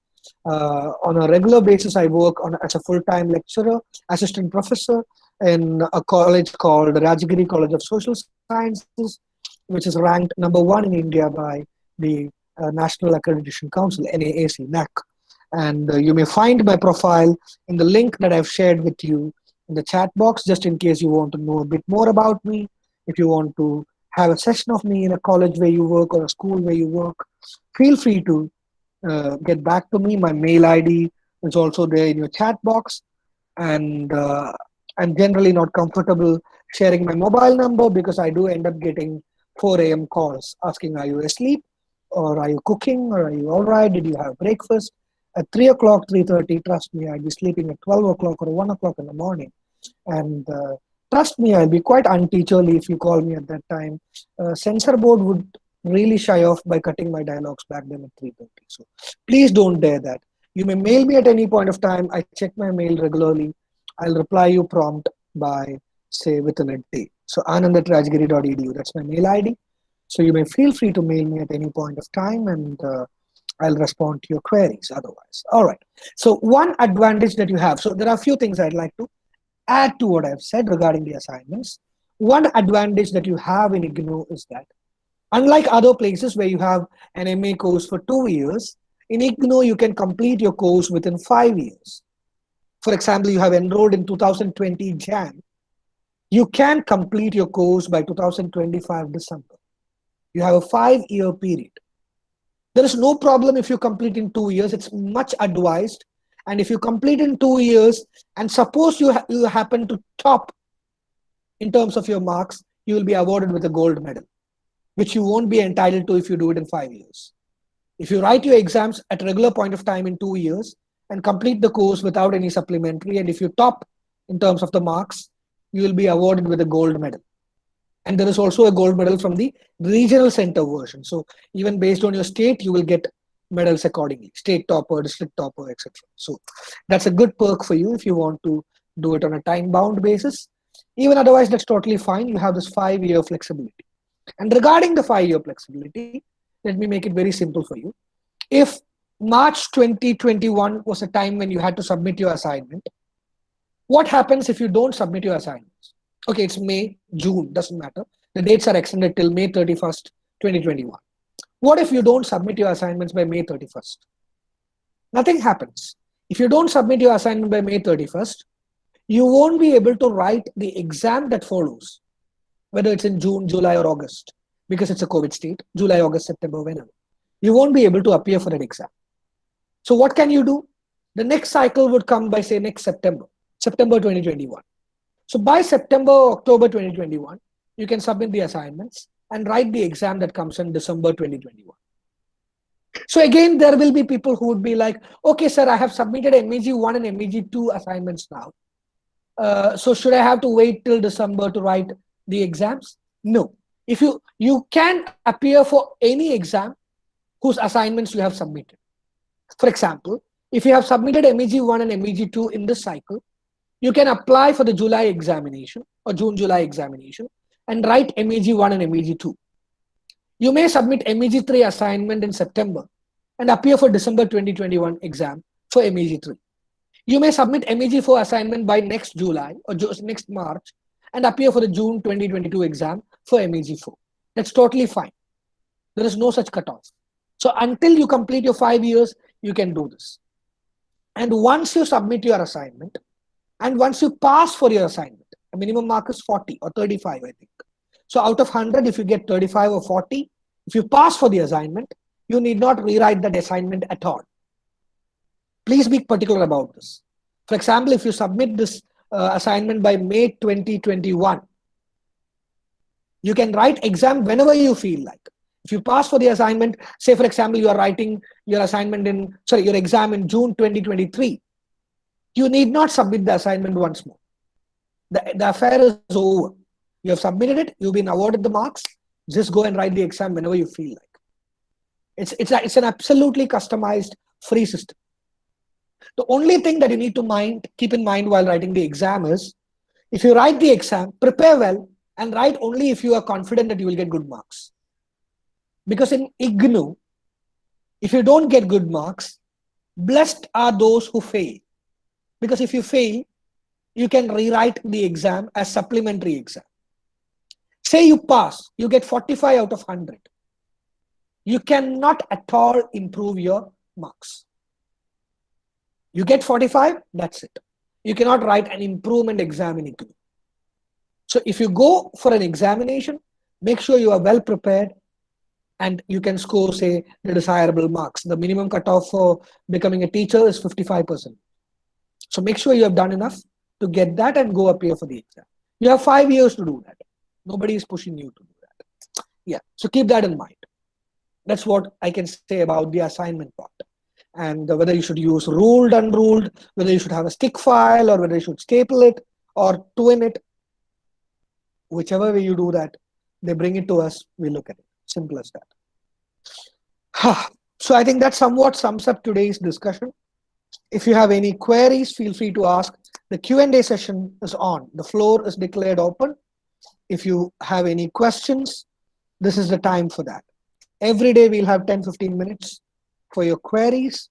On a regular basis, I work as a full-time lecturer, assistant professor in a college called Rajagiri College of Social Sciences, which is ranked #1 in India by the National Accreditation Council, NAAC, NAC. And you may find my profile in the link that I've shared with you in the chat box, just in case you want to know a bit more about me. If you want to have a session of me in a college where you work or a school where you work, feel free to get back to me. My mail ID is also there in your chat box. And I'm generally not comfortable sharing my mobile number because I do end up getting 4 a.m. calls asking, "Are you asleep? Or are you cooking? Or are you all right? Did you have breakfast?" At 3 o'clock, 3:30, trust me, I'll be sleeping at 12 o'clock or 1 o'clock in the morning. And trust me, I'll be quite unteacherly if you call me at that time. Censor board would really shy off by cutting my dialogues back then at 3:30. So please don't dare that. You may mail me at any point of time. I check my mail regularly. I'll reply you prompt by, say, within a day. So anand@rajgiri.edu, that's my mail ID. So you may feel free to mail me at any point of time, and I'll respond to your queries otherwise. All right. So one advantage that you have, so there are a few things I'd like to add to what I've said regarding the assignments. One advantage that you have in IGNOU is that unlike other places where you have an MA course for 2 years, in IGNOU you can complete your course within 5 years. For example, you have enrolled in 2020 Jan. You can complete your course by 2025 December. You have a 5-year period. There is no problem if you complete in 2 years. It's much advised. And if you complete in 2 years, and suppose you happen to top in terms of your marks, you will be awarded with a gold medal, which you won't be entitled to if you do it in 5 years. If you write your exams at a regular point of time in 2 years and complete the course without any supplementary, and if you top in terms of the marks, you will be awarded with a gold medal. And there is also a gold medal from the regional center version. So even based on your state, you will get medals accordingly. State topper, district topper, etc. So that's a good perk for you if you want to do it on a time-bound basis. Even otherwise, that's totally fine. You have this 5-year flexibility. And regarding the 5-year flexibility, let me make it very simple for you. If March 2021 was a time when you had to submit your assignment, what happens if you don't submit your assignments? Okay, it's May, June, doesn't matter. The dates are extended till May 31st, 2021. What if you don't submit your assignments by May 31st? Nothing happens. If you don't submit your assignment by May 31st, you won't be able to write the exam that follows, whether it's in June, July, or August, because it's a COVID state, July, August, September, whenever. You won't be able to appear for an exam. So what can you do? The next cycle would come by, say, next September 2021. So by September or October 2021, you can submit the assignments and write the exam that comes in December 2021. So again, there will be people who would be like, okay, sir, I have submitted MEG 1 and MEG 2 assignments now. So should I have to wait till December to write the exams? No. If you can appear for any exam whose assignments you have submitted. For example, if you have submitted MEG 1 and MEG 2 in this cycle, you can apply for the July examination or June-July examination and write MEG 1 and MEG 2. You may submit MEG 3 assignment in September and appear for December 2021 exam for MEG 3. You may submit MEG 4 assignment by next July or next March and appear for the June 2022 exam for MEG 4. That's totally fine. There is no such cutoff. So until you complete your 5 years, you can do this. And once you submit your assignment, and once you pass for your assignment, a minimum mark is 40 or 35, I think. So out of 100, if you get 35 or 40, if you pass for the assignment, you need not rewrite that assignment at all. Please be particular about this. For example, if you submit this assignment by May 2021, you can write exam whenever you feel like. If you pass for the assignment, say for example, you are writing your assignment your exam in June 2023, you need not submit the assignment once more. The affair is over. You have submitted it, you've been awarded the marks, just go and write the exam whenever you feel like. It's an absolutely customized free system. The only thing that you need to keep in mind while writing the exam is, if you write the exam, prepare well and write only if you are confident that you will get good marks. Because in IGNOU, if you don't get good marks, blessed are those who fail. Because if you fail, you can rewrite the exam as supplementary exam. Say you pass, you get 45 out of 100. You cannot at all improve your marks. You get 45, that's it. You cannot write an improvement exam in IGNOU. So if you go for an examination, make sure you are well prepared and you can score, say, the desirable marks. The minimum cutoff for becoming a teacher is 55%. So make sure you have done enough to get that and go appear for the exam. You have 5 years to do that. Nobody is pushing you to do that. Yeah, so keep that in mind. That's what I can say about the assignment part. And whether you should use ruled, unruled, whether you should have a stick file, or whether you should staple it or twin it, whichever way you do that, they bring it to us, we look at it. Simple as that. So I think that somewhat sums up today's discussion. If you have any queries, feel free to ask. The Q&A session is on. The floor is declared open. If you have any questions, this is the time for that. Every day we'll have 10-15 minutes for your queries,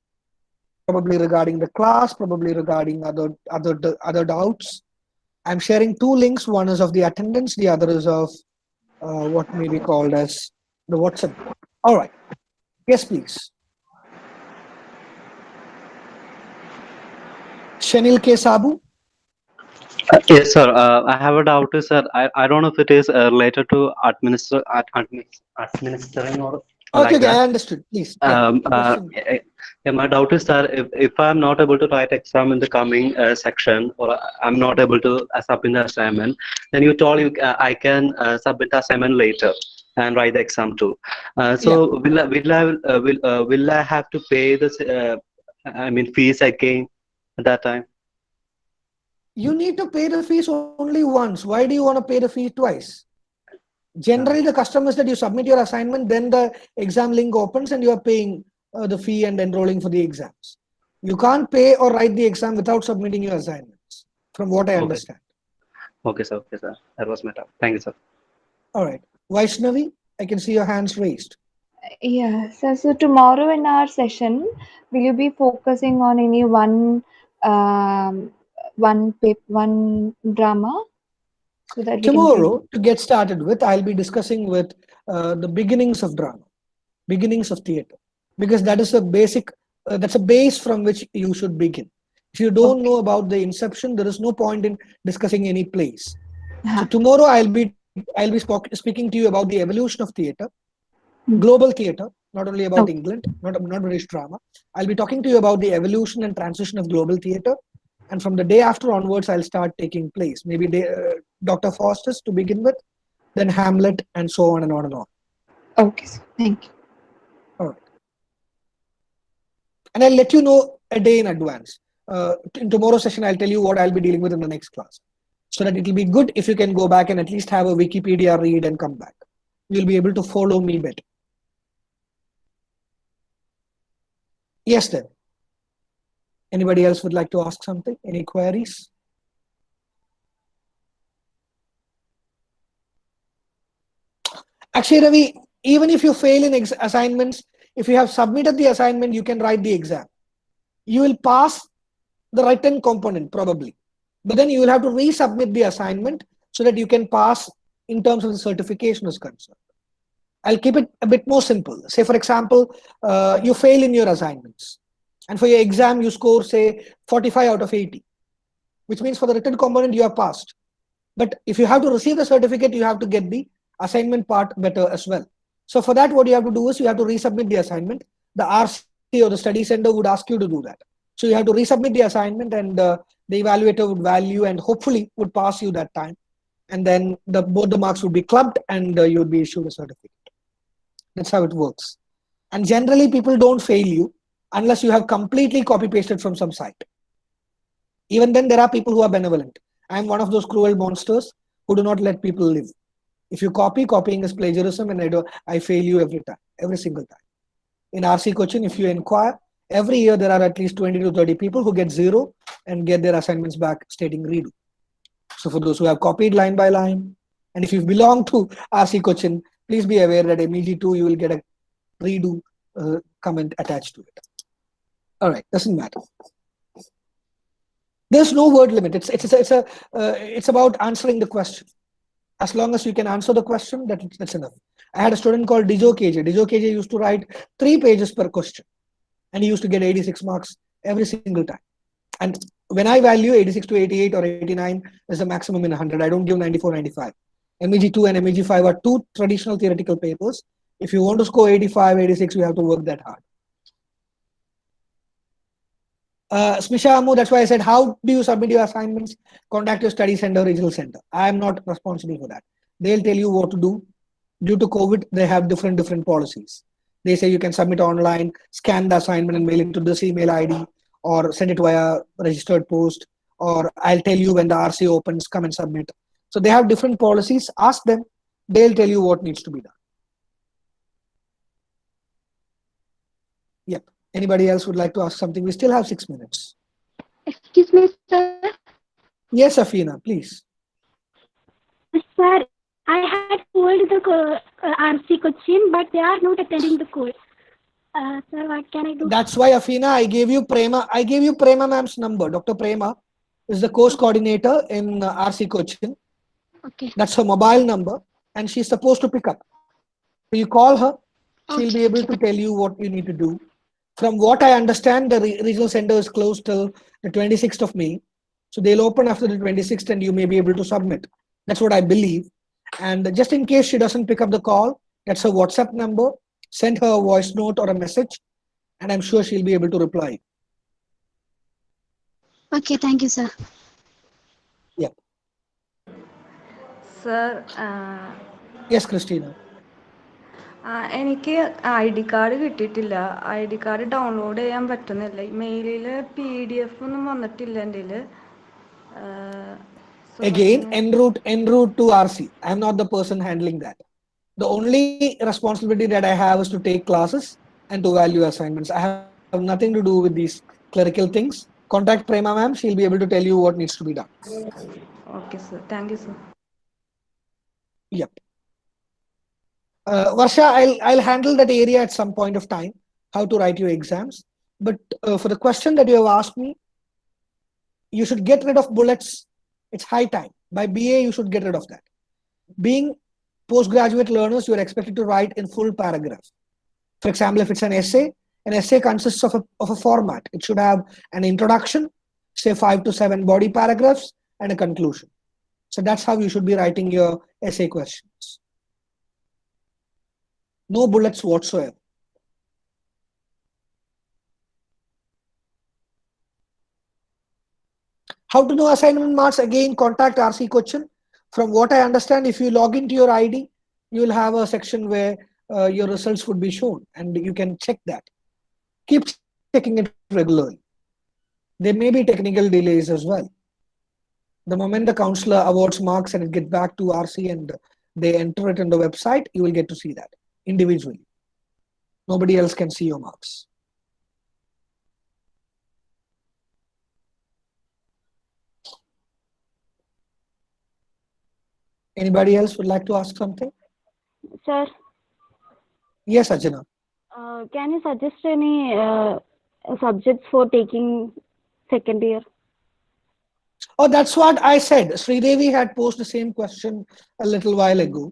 probably regarding the class, probably regarding other doubts. I'm sharing 2 links. One is of the attendance, the other is of what may be called as the WhatsApp. All right. Yes, please. Shanil K. Sabu. Yes, sir. I have a doubt, sir. I don't know if it is related to administering or Okay, that. I understood. Please. My doubt is that if I'm not able to write exam in the coming section, or I'm not able to submit the assignment, then you told I can submit the assignment later and write the exam too. So will I have to pay this? Fees again at that time? You need to pay the fees only once. Why do you want to pay the fee twice? Generally, the custom is that you submit your assignment, then the exam link opens and you are paying the fee and enrolling for the exams. You can't pay or write the exam without submitting your assignments, from what I understand. Okay, sir. Okay, sir. That was my doubt. Thank you, sir. All right. Vaishnavi, I can see your hands raised. Yeah, so tomorrow in our session, will you be focusing on any one drama? So that Tomorrow, to get started with, I'll be discussing with the beginnings of drama, beginnings of theatre, because that is a basic, that's a base from which you should begin. If you don't know about the inception, there is no point in discussing any plays. So tomorrow I'll be speaking to you about the evolution of theatre, global theatre, not only about England, not British drama. I'll be talking to you about the evolution and transition of global theatre. And from the day after onwards, I'll start taking place. Maybe Dr. Faustus to begin with, then Hamlet, and so on and on and on. Okay, sir. Thank you. All right. And I'll let you know a day in advance. In tomorrow's session, I'll tell you what I'll be dealing with in the next class. So that it will be good if you can go back and at least have a Wikipedia read and come back. You'll be able to follow me better. Yes, then. Anybody else would like to ask something? Any queries? Actually, Ravi, even if you fail in assignments, if you have submitted the assignment, you can write the exam. You will pass the written component probably, but then you will have to resubmit the assignment so that you can pass in terms of the certification is concerned. I'll keep it a bit more simple. Say, for example, you fail in your assignments, and for your exam, you score, say, 45 out of 80, which means for the written component, you have passed. But if you have to receive the certificate, you have to get the assignment part better as well. So for that, what you have to do is you have to resubmit the assignment. The RC or the study center would ask you to do that. So you have to resubmit the assignment, and the evaluator would value and hopefully would pass you that time. And then both the marks would be clubbed and you would be issued a certificate. That's how it works. And generally, people don't fail you unless you have completely copy-pasted from some site. Even then, there are people who are benevolent. I'm one of those cruel monsters who do not let people live. If you copying is plagiarism, and I fail you every time, every single time. In RC Cochin, if you inquire, every year there are at least 20 to 30 people who get 0 and get their assignments back stating redo. So for those who have copied line by line, and if you belong to RC Cochin, please be aware that MEG2 you will get a redo comment attached to it. All right, doesn't matter. There's no word limit. It's about answering the question. As long as you can answer the question, that's enough. I had a student called Dijo KJ. Dijo KJ used to write 3 pages per question, and he used to get 86 marks every single time. And when I value 86 to 88 or 89 is the maximum in 100. I don't give 94, 95. MEG2 and MEG5 are 2 traditional theoretical papers. If you want to score 85, 86, you have to work that hard. Smisha Amu, that's why I said, how do you submit your assignments? Contact your study center, regional center. I am not responsible for that. They'll tell you what to do. Due to COVID, they have different policies. They say you can submit online, scan the assignment and mail it to this email ID, or send it via registered post, or I'll tell you when the RC opens, come and submit. So they have different policies. Ask them. They'll tell you what needs to be done. Yep. Anybody else would like to ask something? We still have 6 minutes. Excuse me, sir. Yes, Afina, please. Sir, I had called the RC Cochin, but they are not attending the call. Sir, what can I do? That's why, Afina, I gave you Prema ma'am's number. Dr. Prema is the course coordinator in RC Cochin. Okay. That's her mobile number, and she's supposed to pick up. So you call her, she'll be able to tell you what you need to do. From what I understand, the regional center is closed till the 26th of May. So they'll open after the 26th and you may be able to submit. That's what I believe. And just in case she doesn't pick up the call, that's her WhatsApp number. Send her a voice note or a message, and I'm sure she'll be able to reply. Okay, thank you, sir. Yeah. Sir, yes, Christina. എനിക്ക് ID card കിട്ടിയിട്ടില്ല. ID card download ചെയ്യാൻ പറ്റുന്നില്ല. മെയിലിൽ PDF ഒന്നും വന്നിട്ടില്ല എൻ്റെ. Again, en route to RC. I am not the person handling that. The only responsibility that I have is to take classes and to value assignments. I have nothing to do with these clerical things. Contact Prema ma'am. She'll be able to tell you what needs to be done. Okay, sir. Thank you, sir. Yep. Varsha, I'll handle that area at some point of time, how to write your exams. But for the question that you have asked me, you should get rid of bullets. It's high time. By BA, you should get rid of that. Being postgraduate learners, you are expected to write in full paragraph. For example, if it's an essay consists of a format. It should have an introduction, say 5 to 7 body paragraphs, and a conclusion. So that's how you should be writing your essay questions. No bullets whatsoever. How to know assignment marks? Again, contact RC Cochin. From what I understand, if you log into your ID, you will have a section where your results would be shown and you can check that. Keep checking it regularly. There may be technical delays as well. The moment the counselor awards marks and it gets back to RC and they enter it in the website, you will get to see that individually. Nobody else can see your marks. Anybody else would like to ask something? Sir, Yes, Ajana. can you suggest any subjects for taking second year? Oh, that's what I said. Sridevi had posed the same question a little while ago.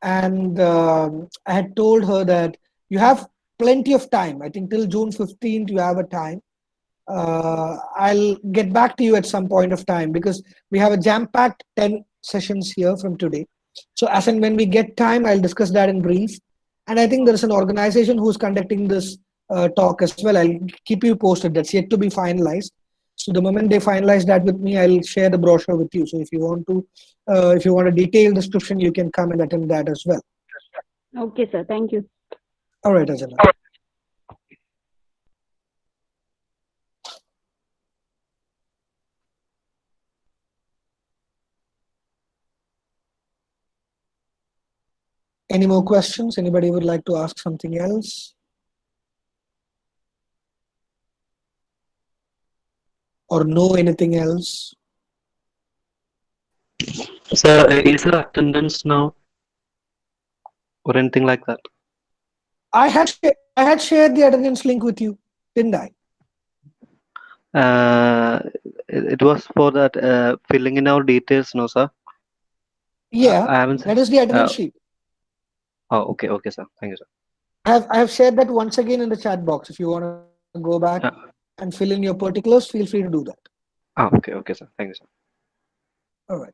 And I had told her that you have plenty of time. I think till June 15th, you have a time. I'll get back to you at some point of time because we have a jam-packed 10 sessions here from today. So as and when we get time, I'll discuss that in brief. And I think there's an organization who's conducting this talk as well. I'll keep you posted. That's yet to be finalized. So the moment they finalize that with me, I'll share the brochure with you. So if you want a detailed description, you can come and attend that as well. Okay, sir. Thank you. All right, Ajana. Any more questions? Anybody would like to ask something else? Or know anything else? Sir, is there attendance now? Or anything like that? I had shared the attendance link with you, didn't I? It was for that filling in our details, no, sir? Yeah, I haven't. that is the attendance sheet. Oh, okay, okay, sir. Thank you, sir. I have shared that once again in the chat box. If you want to go back and fill in your particulars, feel free to do that. Okay, okay, sir. Thank you, sir. All right.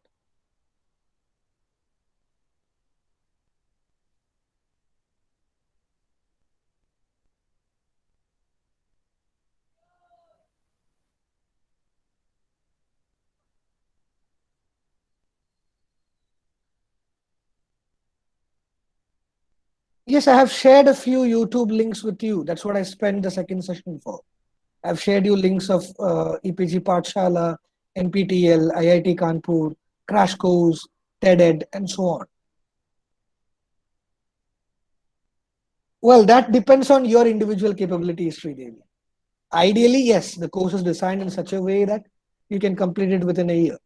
Yes, I have shared a few YouTube links with you. That's what I spent the second session for. I've shared you links of EPG Pathshala, NPTEL, IIT Kanpur, Crash Course, TED-Ed, and so on. Well, that depends on your individual capabilities, Sridevi. Ideally, yes, the course is designed in such a way that you can complete it within a year,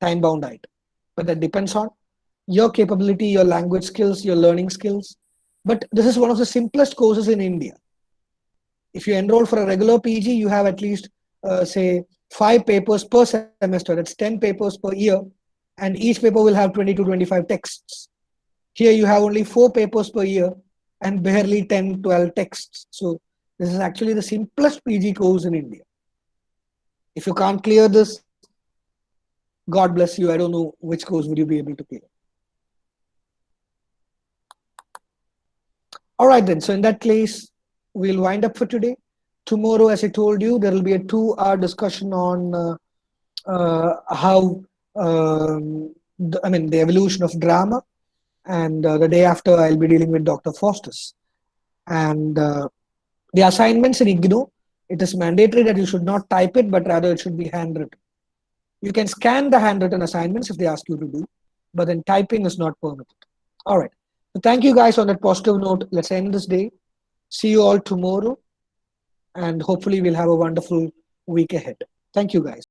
time-bound item. But that depends on your capability, your language skills, your learning skills. But this is one of the simplest courses in India. If you enroll for a regular PG, you have at least, say, 5 papers per semester. That's 10 papers per year. And each paper will have 20 to 25 texts. Here you have only 4 papers per year and barely 10, 12 texts. So this is actually the simplest PG course in India. If you can't clear this, God bless you. I don't know which course would you be able to clear. All right then. So in that case, we'll wind up for today. Tomorrow, as I told you, there will be a 2-hour discussion on how the evolution of drama. And the day after, I'll be dealing with Dr. Faustus. And the assignments in IGNOU, it is mandatory that you should not type it, but rather it should be handwritten. You can scan the handwritten assignments if they ask you to do, but then typing is not permitted. All right. So thank you guys on that positive note. Let's end this day. See you all tomorrow. And hopefully we'll have a wonderful week ahead. Thank you guys.